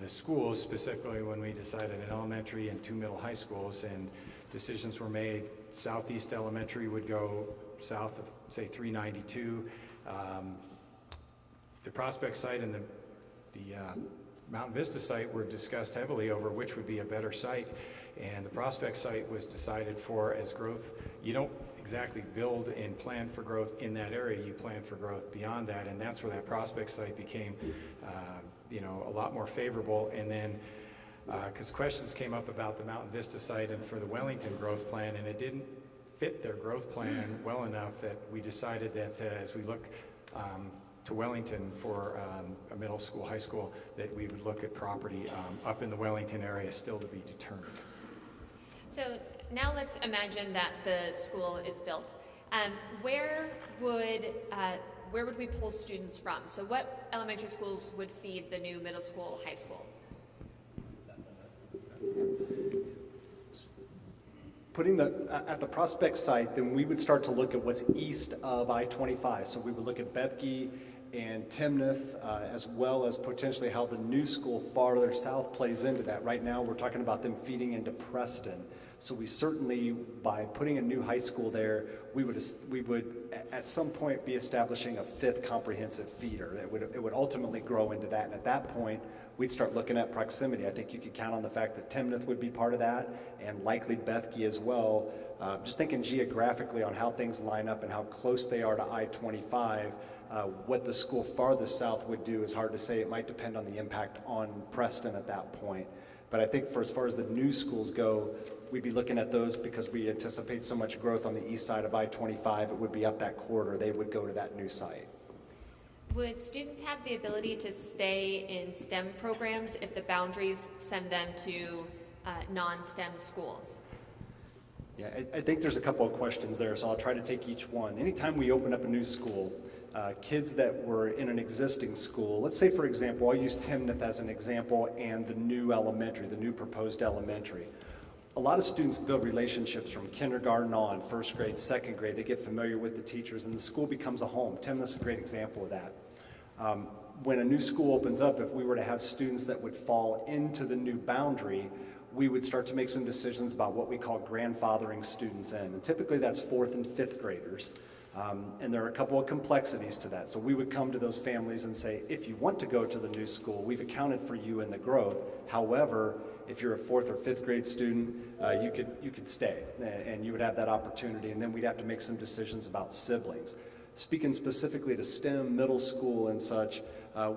the schools, specifically when we decided an elementary and 2 middle high schools, and decisions were made. Southeast Elementary would go south of, say, 392. The Prospect site and the Mountain Vista site were discussed heavily over which would be a better site, and the Prospect site was decided for as growth. You don't exactly build and plan for growth in that area, you plan for growth beyond that, and that's where that Prospect site became you know, a lot more favorable. And then because questions came up about the Mountain Vista site and for the Wellington growth plan, and it didn't fit their growth plan well enough that we decided that as we look to Wellington for a middle school, high school, that we would look at property up in the Wellington area, still to be determined. So now let's imagine that the school is built. Where would we pull students from? So what elementary schools would feed the new middle school, high school? Putting at the Prospect site, then we would start to look at what's east of I-25. So we would look at Bethke and Timnath, as well as potentially how the new school farther south plays into that. Right now, we're talking about them feeding into Preston. So we certainly, by putting a new high school there, we would at some point be establishing a 5th comprehensive feeder. It would ultimately grow into that, and at that point, we'd start looking at proximity. I think you could count on the fact that Timnath would be part of that, and likely Bethke as well. Just thinking geographically on how things line up and how close they are to I-25, what the school farthest south would do is hard to say. It might depend on the impact on Preston at that point. But I think for as far as the new schools go, we'd be looking at those because we anticipate so much growth on the east side of I-25. It would be up that corridor. They would go to that new site. Would students have the ability to stay in STEM programs if the boundaries send them to non-STEM schools? Yeah, I think there's a couple of questions there, so I'll try to take each one. Anytime we open up a new school, kids that were in an existing school, let's say, for example, I'll use Timnath as an example and the new elementary, the new proposed elementary. A lot of students build relationships from kindergarten on, 1st grade, 2nd grade. They get familiar with the teachers, and the school becomes a home. Timnath's a great example of that. When a new school opens up, if we were to have students that would fall into the new boundary, we would start to make some decisions about what we call grandfathering students in. And typically that's 4th and 5th graders. And there are a couple of complexities to that. So we would come to those families and say, if you want to go to the new school, we've accounted for you in the growth. However, if you're a 4th or 5th grade student, you could stay, and you would have that opportunity. And then we'd have to make some decisions about siblings. Speaking specifically to STEM, middle school and such,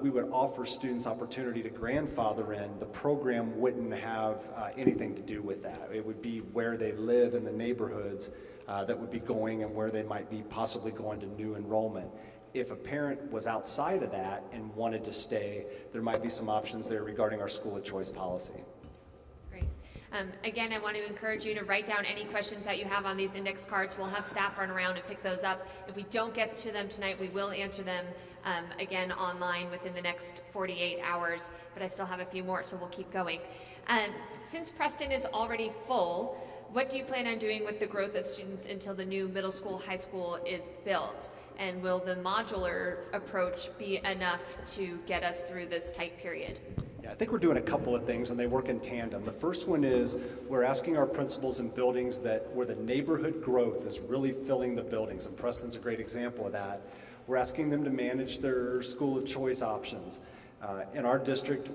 we would offer students opportunity to grandfather in. The program wouldn't have anything to do with that. It would be where they live in the neighborhoods that would be going and where they might be possibly going to new enrollment. If a parent was outside of that and wanted to stay, there might be some options there regarding our school of choice policy. Great. Again, I want to encourage you to write down any questions that you have on these index cards. We'll have staff run around and pick those up. If we don't get to them tonight, we will answer them again online within the next 48 hours, but I still have a few more, so we'll keep going. Since Preston is already full, what do you plan on doing with the growth of students until the new middle school, high school is built? And will the modular approach be enough to get us through this tight period? Yeah, I think we're doing a couple of things, and they work in tandem. The first one is we're asking our principals in buildings where the neighborhood growth is really filling the buildings, and Preston's a great example of that. We're asking them to manage their school of choice options. In our district,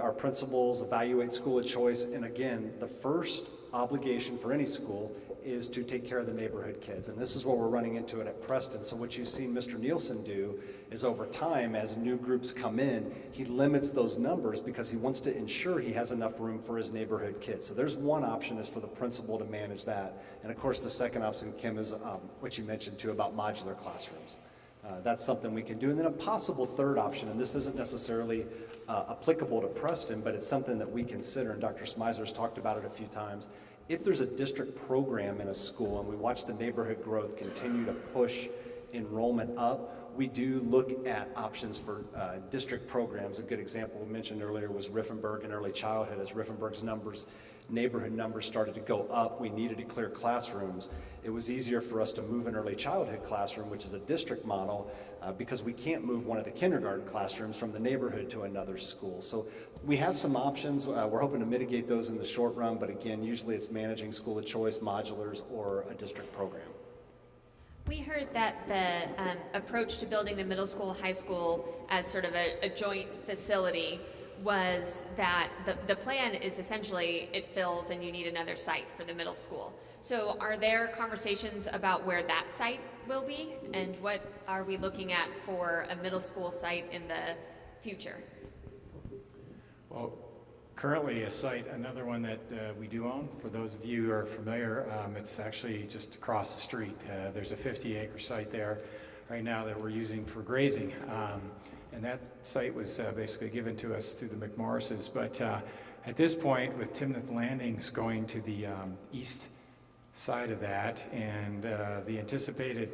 our principals evaluate school of choice, and again, the first obligation for any school is to take care of the neighborhood kids. And this is what we're running into it at Preston. So what you've seen Mr. Nielsen do is over time, as new groups come in, he limits those numbers because he wants to ensure he has enough room for his neighborhood kids. So there's one option is for the principal to manage that. And of course, the second option, Kim, is what you mentioned too about modular classrooms. That's something we can do. And then a possible third option, and this isn't necessarily applicable to Preston, but it's something that we consider, and Dr. Smyser's talked about it a few times. If there's a district program in a school and we watch the neighborhood growth continue to push enrollment up, we do look at options for district programs. A good example we mentioned earlier was Riffenburg and early childhood. As Riffenburg's neighborhood numbers started to go up, we needed to clear classrooms. It was easier for us to move an early childhood classroom, which is a district model, because we can't move one of the kindergarten classrooms from the neighborhood to another school. So we have some options. We're hoping to mitigate those in the short run, but again, usually it's managing school of choice, modulars, or a district program. We heard that the approach to building the middle school, high school as sort of a joint facility was that the plan is essentially it fills and you need another site for the middle school. So are there conversations about where that site will be, and what are we looking at for a middle school site in the future? Well, currently a site, another one that we do own, for those of you who are familiar, it's actually just across the street. There's a 50-acre site there right now that we're using for grazing. And that site was basically given to us through the McMorrises. But at this point, with Timnath Landings going to the east side of that, and the anticipated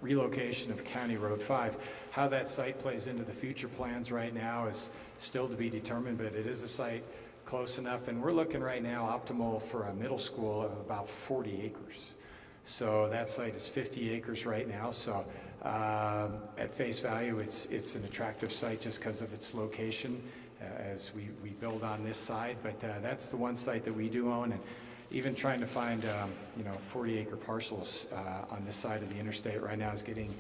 relocation of County Road 5, how that site plays into the future plans right now is still to be determined, but it is a site close enough. And we're looking right now optimal for a middle school of about 40 acres. So that site is 50 acres right now. So at face value, it's an attractive site just because of its location as we build on this side. But that's the one site that we do own, and even trying to find 40-acre parcels on this side of the interstate right now is getting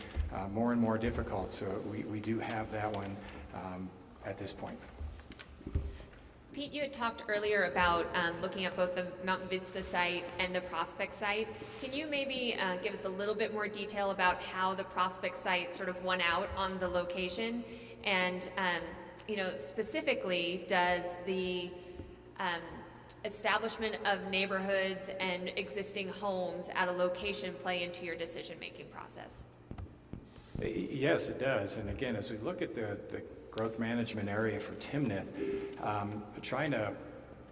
more and more difficult. So we do have that one at this point. Pete, you had talked earlier about looking at both the Mountain Vista site and the Prospect site. Can you maybe give us a little bit more detail about how the Prospect site sort of won out on the location? And, specifically, does the establishment of neighborhoods and existing homes at a location play into your decision-making process? Yes, it does. And again, as we look at the growth management area for Timnath, trying to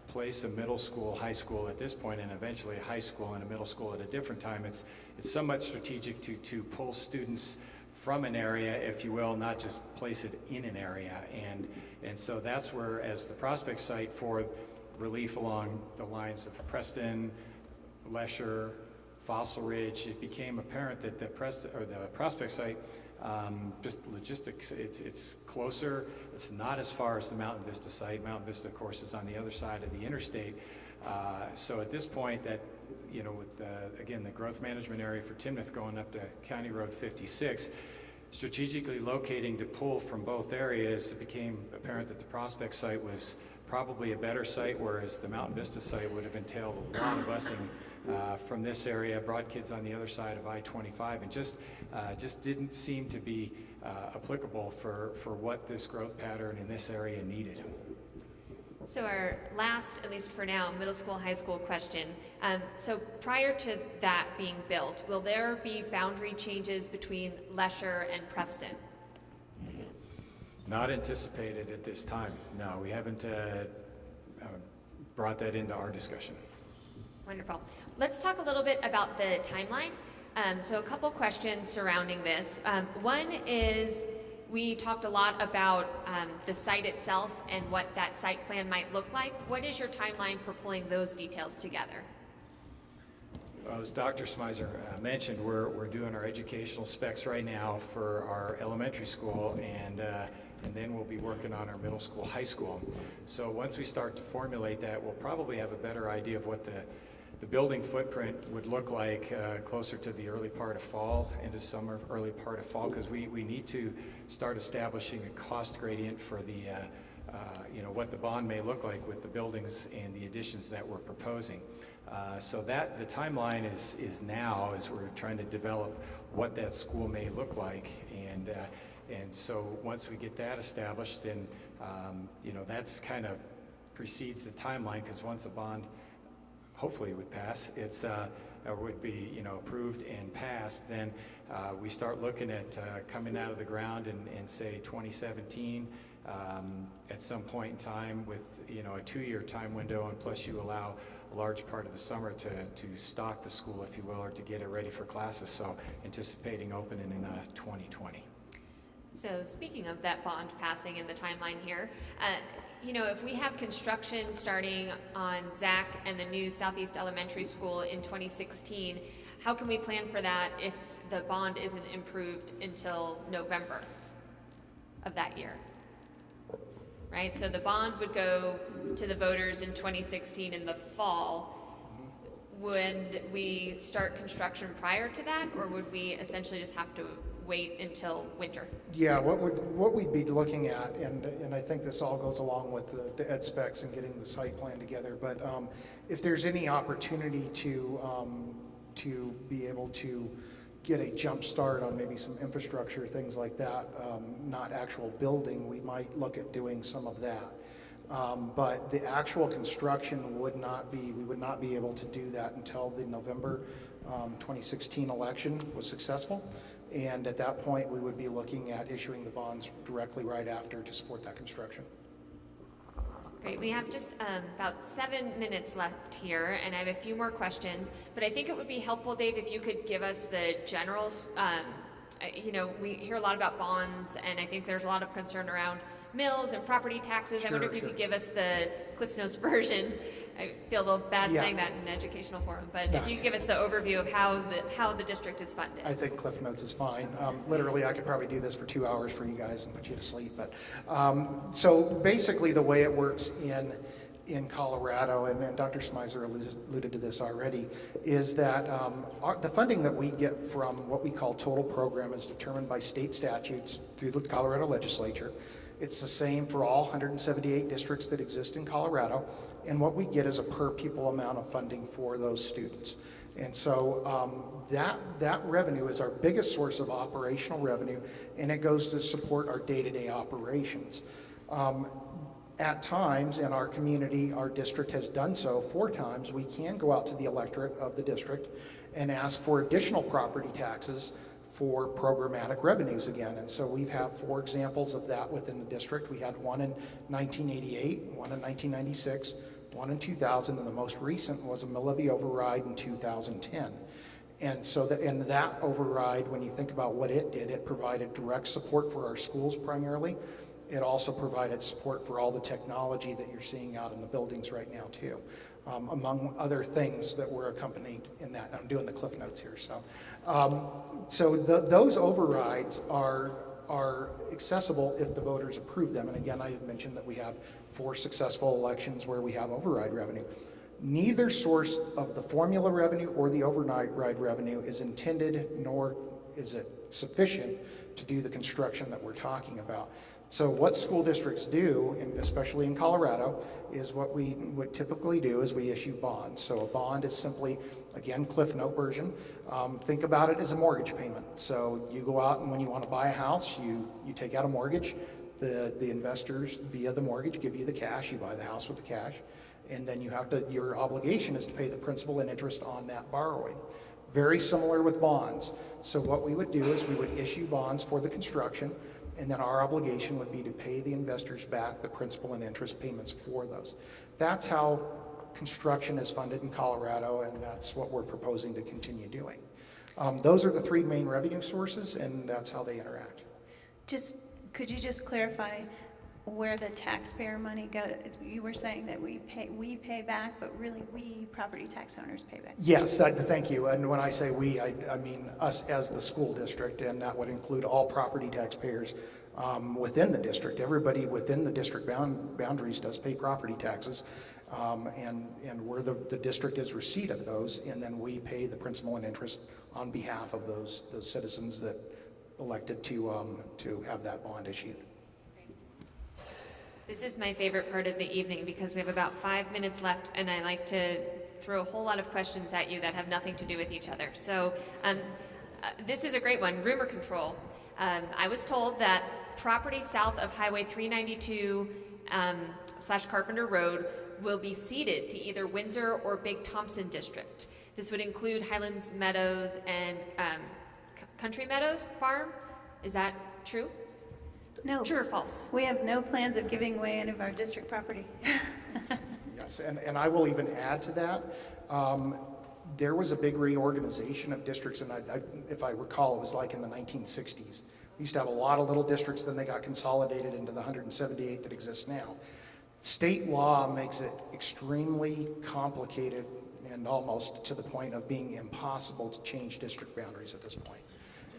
place a middle school, high school at this point, and eventually a high school and a middle school at a different time, it's somewhat strategic to pull students from an area, if you will, not just place it in an area. And so that's where, as the Prospect site for relief along the lines of Preston, Lesher, Fossil Ridge, it became apparent that the Prospect site, just logistics, it's closer. It's not as far as the Mountain Vista site. Mountain Vista, of course, is on the other side of the interstate. So at this point, that with again the growth management area for Timnath going up to County Road 56, strategically locating to pull from both areas, it became apparent that the Prospect site was probably a better site, whereas the Mountain Vista site would have entailed a lot of busing from this area, brought kids on the other side of I-25, and just didn't seem to be applicable for what this growth pattern in this area needed. So our last, at least for now, middle school, high school question. So prior to that being built, will there be boundary changes between Lesher and Preston? Not anticipated at this time. No, we haven't brought that into our discussion. Wonderful. Let's talk a little bit about the timeline. So a couple questions surrounding this. One is, we talked a lot about the site itself and what that site plan might look like. What is your timeline for pulling those details together? Well, as Dr. Smyser mentioned, we're doing our educational specs right now for our elementary school, and then we'll be working on our middle school, high school. So once we start to formulate that, we'll probably have a better idea of what the building footprint would look like closer to the early part of fall, into summer, early part of fall, because we need to start establishing a cost gradient for the what the bond may look like with the buildings and the additions that we're proposing. So that the timeline is now, as we're trying to develop what that school may look like, and so once we get that established, then that's kind of precedes the timeline, because once a bond hopefully would pass, it's would be, approved and passed, then we start looking at coming out of the ground in say 2017 at some point in time with a 2-year time window, and plus you allow a large part of the summer to stock the school, if you will, or to get it ready for classes. So anticipating opening in 2020. So speaking of that bond passing and the timeline here, if we have construction starting on Zach and the new Southeast Elementary School in 2016, how can we plan for that if the bond isn't improved until November of that year? Right, so the bond would go to the voters in 2016 in the fall. Would we start construction prior to that, or would we essentially just have to wait until winter? Yeah, what we'd be looking at, and I think this all goes along with the ed specs and getting the site plan together, but if there's any opportunity to be able to get a jump start on maybe some infrastructure, things like that, not actual building, we might look at doing some of that. But the actual construction we would not be able to do that until the November 2016 election was successful. And at that point, we would be looking at issuing the bonds directly right after to support that construction. Great, we have just about 7 minutes left here, and I have a few more questions, but I think it would be helpful, Dave, if you could give us the generals. We hear a lot about bonds, and I think there's a lot of concern around mills and property taxes. I wonder if you could give us the Cliff's version. I feel a little bad saying that in an educational forum, but if you could give us the overview of how the district is funded. I think Cliff Notes is fine. Literally, I could probably do this for 2 hours for you guys and put you to sleep. But so basically, the way it works in Colorado, and Dr. Smizer alluded to this already, is that the funding that we get from what we call total program is determined by state statutes through the Colorado legislature. It's the same for all 178 districts that exist in Colorado, and what we get is a per pupil amount of funding for those students. And so that revenue is our biggest source of operational revenue, and it goes to support our day-to-day operations. At times in our community, our district has done so 4 times. We can go out to the electorate of the district and ask for additional property taxes for programmatic revenues again. And so we've had 4 examples of that within the district. We had one in 1988, one in 1996, one in 2000, and the most recent was a mill levy override in 2010. And so that override, when you think about what it did, it provided direct support for our schools primarily. It also provided support for all the technology that you're seeing out in the buildings right now too, among other things that were accompanied in that. I'm doing the Cliff Notes here. So those overrides are accessible if the voters approve them. And again, I had mentioned that we have 4 successful elections where we have override revenue. Neither source of the formula revenue or the override revenue is intended, nor is it sufficient to do the construction that we're talking about. So what school districts do, and especially in Colorado, is what we would typically do is we issue bonds. So a bond is simply, again, Cliff Note version. Think about it as a mortgage payment. So you go out and when you want to buy a house, you take out a mortgage. The investors via the mortgage give you the cash. You buy the house with the cash. And then your obligation is to pay the principal and interest on that borrowing. Very similar with bonds. So what we would do is we would issue bonds for the construction, and then our obligation would be to pay the investors back the principal and interest payments for those. That's how construction is funded in Colorado, and that's what we're proposing to continue doing. Those are the 3 main revenue sources, and that's how they interact. Could you just clarify where the taxpayer money goes? You were saying that we pay back, but really we, property tax owners, pay back. Yes, thank you. And when I say we, I mean us as the school district, and that would include all property taxpayers within the district. Everybody within the district boundaries does pay property taxes, and where the district is receipt of those, and then we pay the principal and interest on behalf of those citizens that elected to have that bond issued. This is my favorite part of the evening because we have about 5 minutes left, and I like to throw a whole lot of questions at you that have nothing to do with each other. So this is a great one, rumor control. I was told that property south of Highway 392 / Carpenter Road will be ceded to either Windsor or Big Thompson District. This would include Highlands Meadows and Country Meadows Farm. Is that true? No. True or false? We have no plans of giving away any of our district property. Yes, and I will even add to that. There was a big reorganization of districts, and if I recall, it was like in the 1960s. We used to have a lot of little districts, then they got consolidated into the 178 that exist now. State law makes it extremely complicated and almost to the point of being impossible to change district boundaries at this point.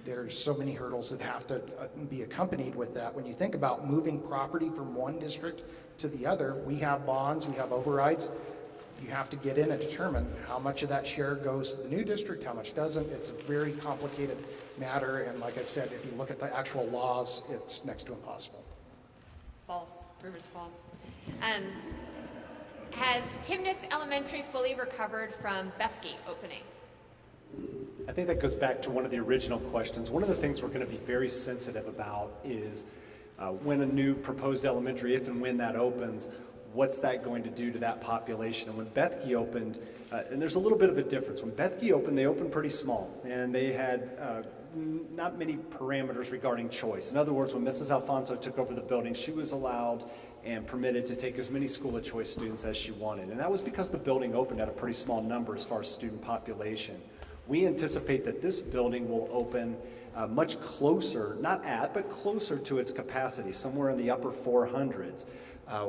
There's so many hurdles that have to be accompanied with that. When you think about moving property from one district to the other, we have bonds, we have overrides. You have to get in and determine how much of that share goes to the new district, how much doesn't. It's a very complicated matter, and like I said, if you look at the actual laws, it's next to impossible. False. Rivers false. Has Timnath Elementary fully recovered from Bethgate opening? I think that goes back to one of the original questions. One of the things we're going to be very sensitive about is when a new proposed elementary, if and when that opens, what's that going to do to that population? And when Bethke opened, and there's a little bit of a difference. When Bethke opened, they opened pretty small, and they had not many parameters regarding choice. In other words, when Mrs. Alfonso took over the building, she was allowed and permitted to take as many school of choice students as she wanted. And that was because the building opened at a pretty small number as far as student population. We anticipate that this building will open much closer, not at, but closer to its capacity, somewhere in the upper 400s.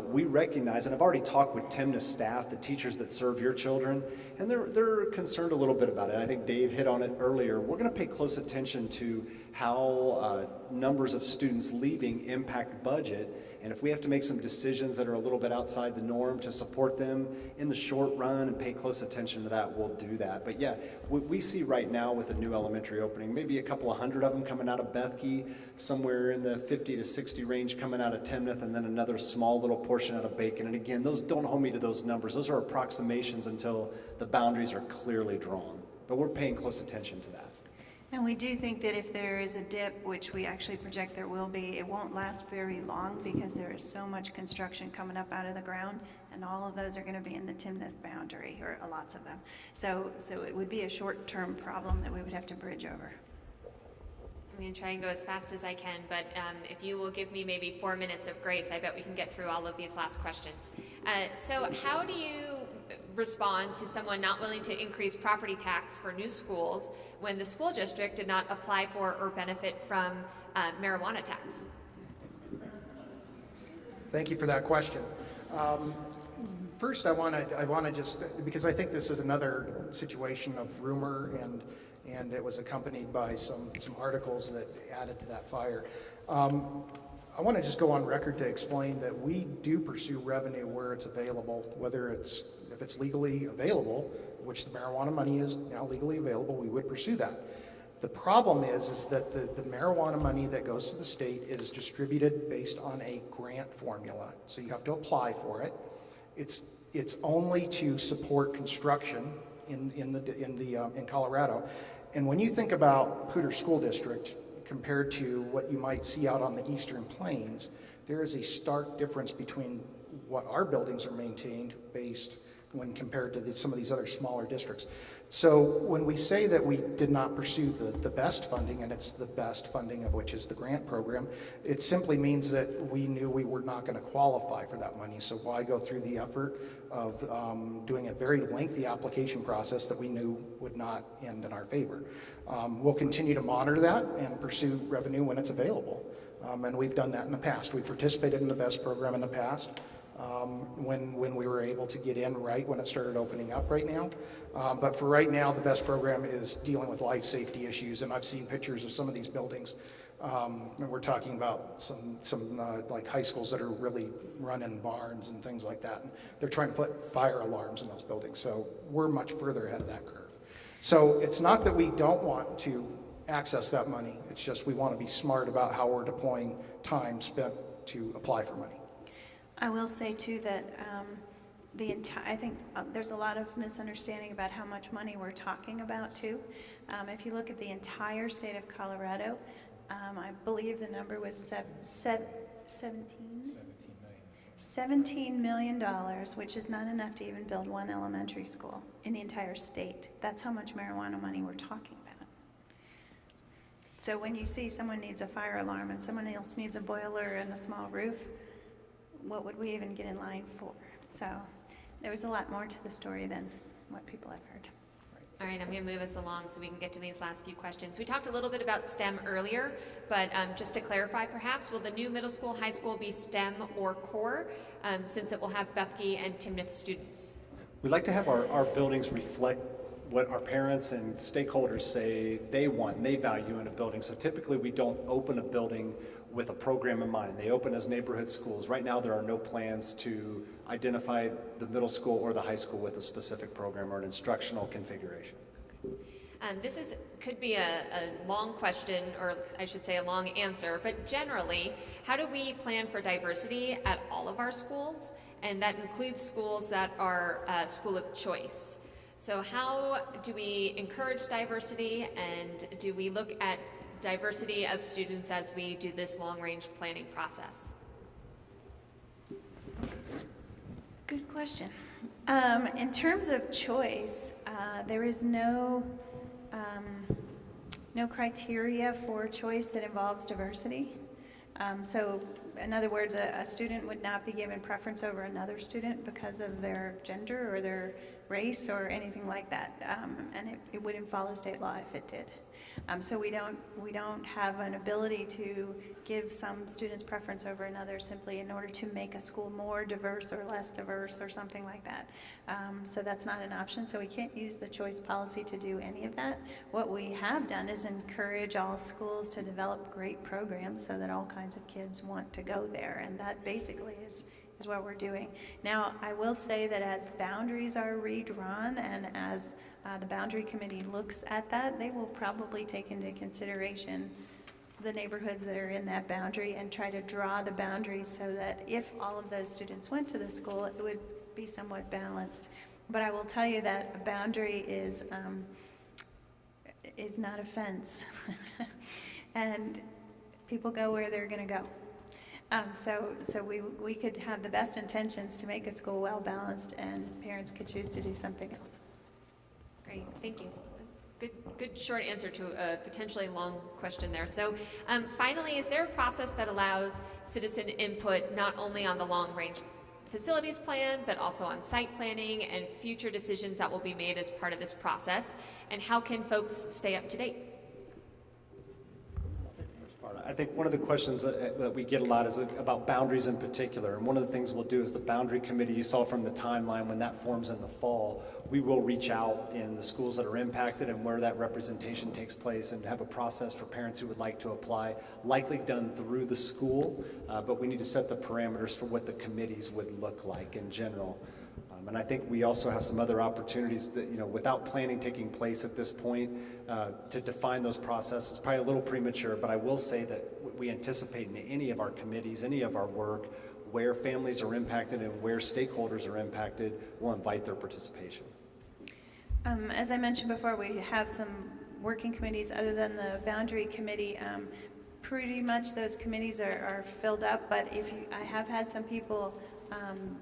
We recognize, and I've already talked with Timnath staff, the teachers that serve your children, and they're concerned a little bit about it. I think Dave hit on it earlier. We're going to pay close attention to how numbers of students leaving impact budget. And if we have to make some decisions that are a little bit outside the norm to support them in the short run and pay close attention to that, we'll do that. But yeah, we see right now with a new elementary opening, maybe a couple of hundred of them coming out of Bethke, somewhere in the 50 to 60 range coming out of Timnath, and then another small little portion out of Bacon. And again, those don't hold me to those numbers. Those are approximations until the boundaries are clearly drawn. But we're paying close attention to that. And we do think that if there is a dip, which we actually project there will be, it won't last very long because there is so much construction coming up out of the ground, and all of those are going to be in the Timnath boundary, or lots of them. So it would be a short-term problem that we would have to bridge over. I'm going to try and go as fast as I can, but if you will give me maybe 4 minutes of grace, I bet we can get through all of these last questions. So how do you respond to someone not willing to increase property tax for new schools when the school district did not apply for or benefit from marijuana tax? Thank you for that question. First, I want to just, because I think this is another situation of rumor, and it was accompanied by some articles that added to that fire. I want to just go on record to explain that we do pursue revenue where it's available, if it's legally available, which the marijuana money is now legally available, we would pursue that. The problem is that the marijuana money that goes to the state is distributed based on a grant formula, so you have to apply for it. It's only to support construction in Colorado. And when you think about Poudre School District compared to what you might see out on the Eastern Plains, there is a stark difference between what our buildings are maintained based when compared to some of these other smaller districts. So when we say that we did not pursue the best funding, and it's the best funding of which is the grant program, it simply means that we knew we were not going to qualify for that money. So why go through the effort of doing a very lengthy application process that we knew would not end in our favor? We'll continue to monitor that and pursue revenue when it's available. And we've done that in the past. We participated in the BEST program in the past. When we were able to get in right when it started opening up right now. But for right now, the BEST program is dealing with life safety issues, and I've seen pictures of some of these buildings. And we're talking about some like high schools that are really running barns and things like that. And they're trying to put fire alarms in those buildings. So we're much further ahead of that curve. So it's not that we don't want to access that money. It's just we want to be smart about how we're deploying time spent to apply for money. I will say too that I think there's a lot of misunderstanding about how much money we're talking about too. If you look at the entire state of Colorado, I believe the number was 17 million. $17 million, which is not enough to even build one elementary school in the entire state. That's how much marijuana money we're talking about. So when you see someone needs a fire alarm and someone else needs a boiler and a small roof, what would we even get in line for? So there was a lot more to the story than what people have heard. All right, I'm going to move us along so we can get to these last few questions. We talked a little bit about STEM earlier, but just to clarify perhaps, will the new middle school, high school be STEM or core, since it will have Bethke and Timnath students? We'd like to have our buildings reflect what our parents and stakeholders say they want and they value in a building. So typically we don't open a building with a program in mind. They open as neighborhood schools. Right now there are no plans to identify the middle school or the high school with a specific program or an instructional configuration. This could be a long question, or I should say a long answer, but generally, how do we plan for diversity at all of our schools? And that includes schools that are school of choice. So how do we encourage diversity, and do we look at diversity of students as we do this long-range planning process? Good question. In terms of choice, there is no criteria for choice that involves diversity. So in other words, a student would not be given preference over another student because of their gender or their race or anything like that. And it wouldn't follow state law if it did. So we don't have an ability to give some students preference over another simply in order to make a school more diverse or less diverse or something like that. So that's not an option. So we can't use the choice policy to do any of that. What we have done is encourage all schools to develop great programs so that all kinds of kids want to go there. And that basically is what we're doing. Now, I will say that as boundaries are redrawn and as the boundary committee looks at that, they will probably take into consideration the neighborhoods that are in that boundary and try to draw the boundaries so that if all of those students went to the school, it would be somewhat balanced. But I will tell you that a boundary is not a fence. And people go where they're going to go. So we could have the best intentions to make a school well balanced, and parents could choose to do something else. Great, thank you. Good short answer to a potentially long question there. So finally, is there a process that allows citizen input not only on the long-range facilities plan, but also on site planning and future decisions that will be made as part of this process? And how can folks stay up to date? I think one of the questions that we get a lot is about boundaries in particular. And one of the things we'll do is the boundary committee, you saw from the timeline when that forms in the fall, we will reach out in the schools that are impacted and where that representation takes place and have a process for parents who would like to apply, likely done through the school, but we need to set the parameters for what the committees would look like in general. And I think we also have some other opportunities that, without planning taking place at this point, to define those processes. Probably a little premature, but I will say that we anticipate in any of our committees, any of our work, where families are impacted and where stakeholders are impacted, we'll invite their participation. As I mentioned before, we have some working committees other than the boundary committee. Pretty much those committees are filled up, but I have had some people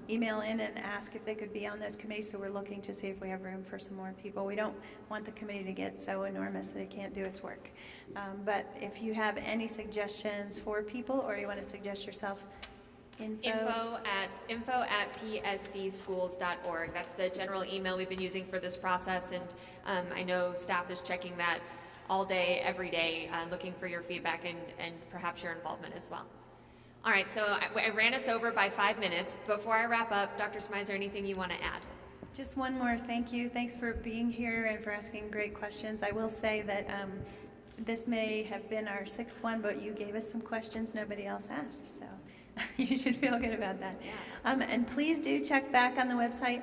email in and ask if they could be on those committees, so we're looking to see if we have room for some more people. We don't want the committee to get so enormous that it can't do its work. But if you have any suggestions for people, or you want to suggest yourself, info at psdschools.org. That's the general email we've been using for this process, and I know staff is checking that all day, every day, looking for your feedback and perhaps your involvement as well. All right, so I ran us over by 5 minutes. Before I wrap up, Dr. Smizer, anything you want to add? Just one more thank you. Thanks for being here and for asking great questions. I will say that this may have been our 6th one, but you gave us some questions nobody else asked, so you should feel good about that. And please do check back on the website.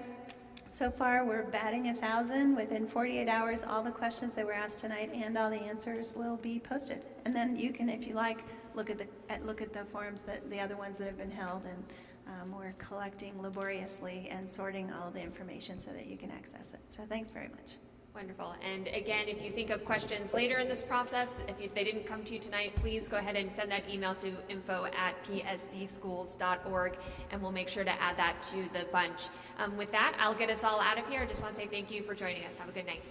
So far, we're batting 1,000. Within 48 hours, all the questions that were asked tonight and all the answers will be posted. And then you can, if you like, look at the forums, the other ones that have been held, and we're collecting laboriously and sorting all the information so that you can access it. So thanks very much. Wonderful. And again, if you think of questions later in this process, if they didn't come to you tonight, please go ahead and send that email to info@psdschools.org, and we'll make sure to add that to the bunch. With that, I'll get us all out of here. I just want to say thank you for joining us. Have a good night.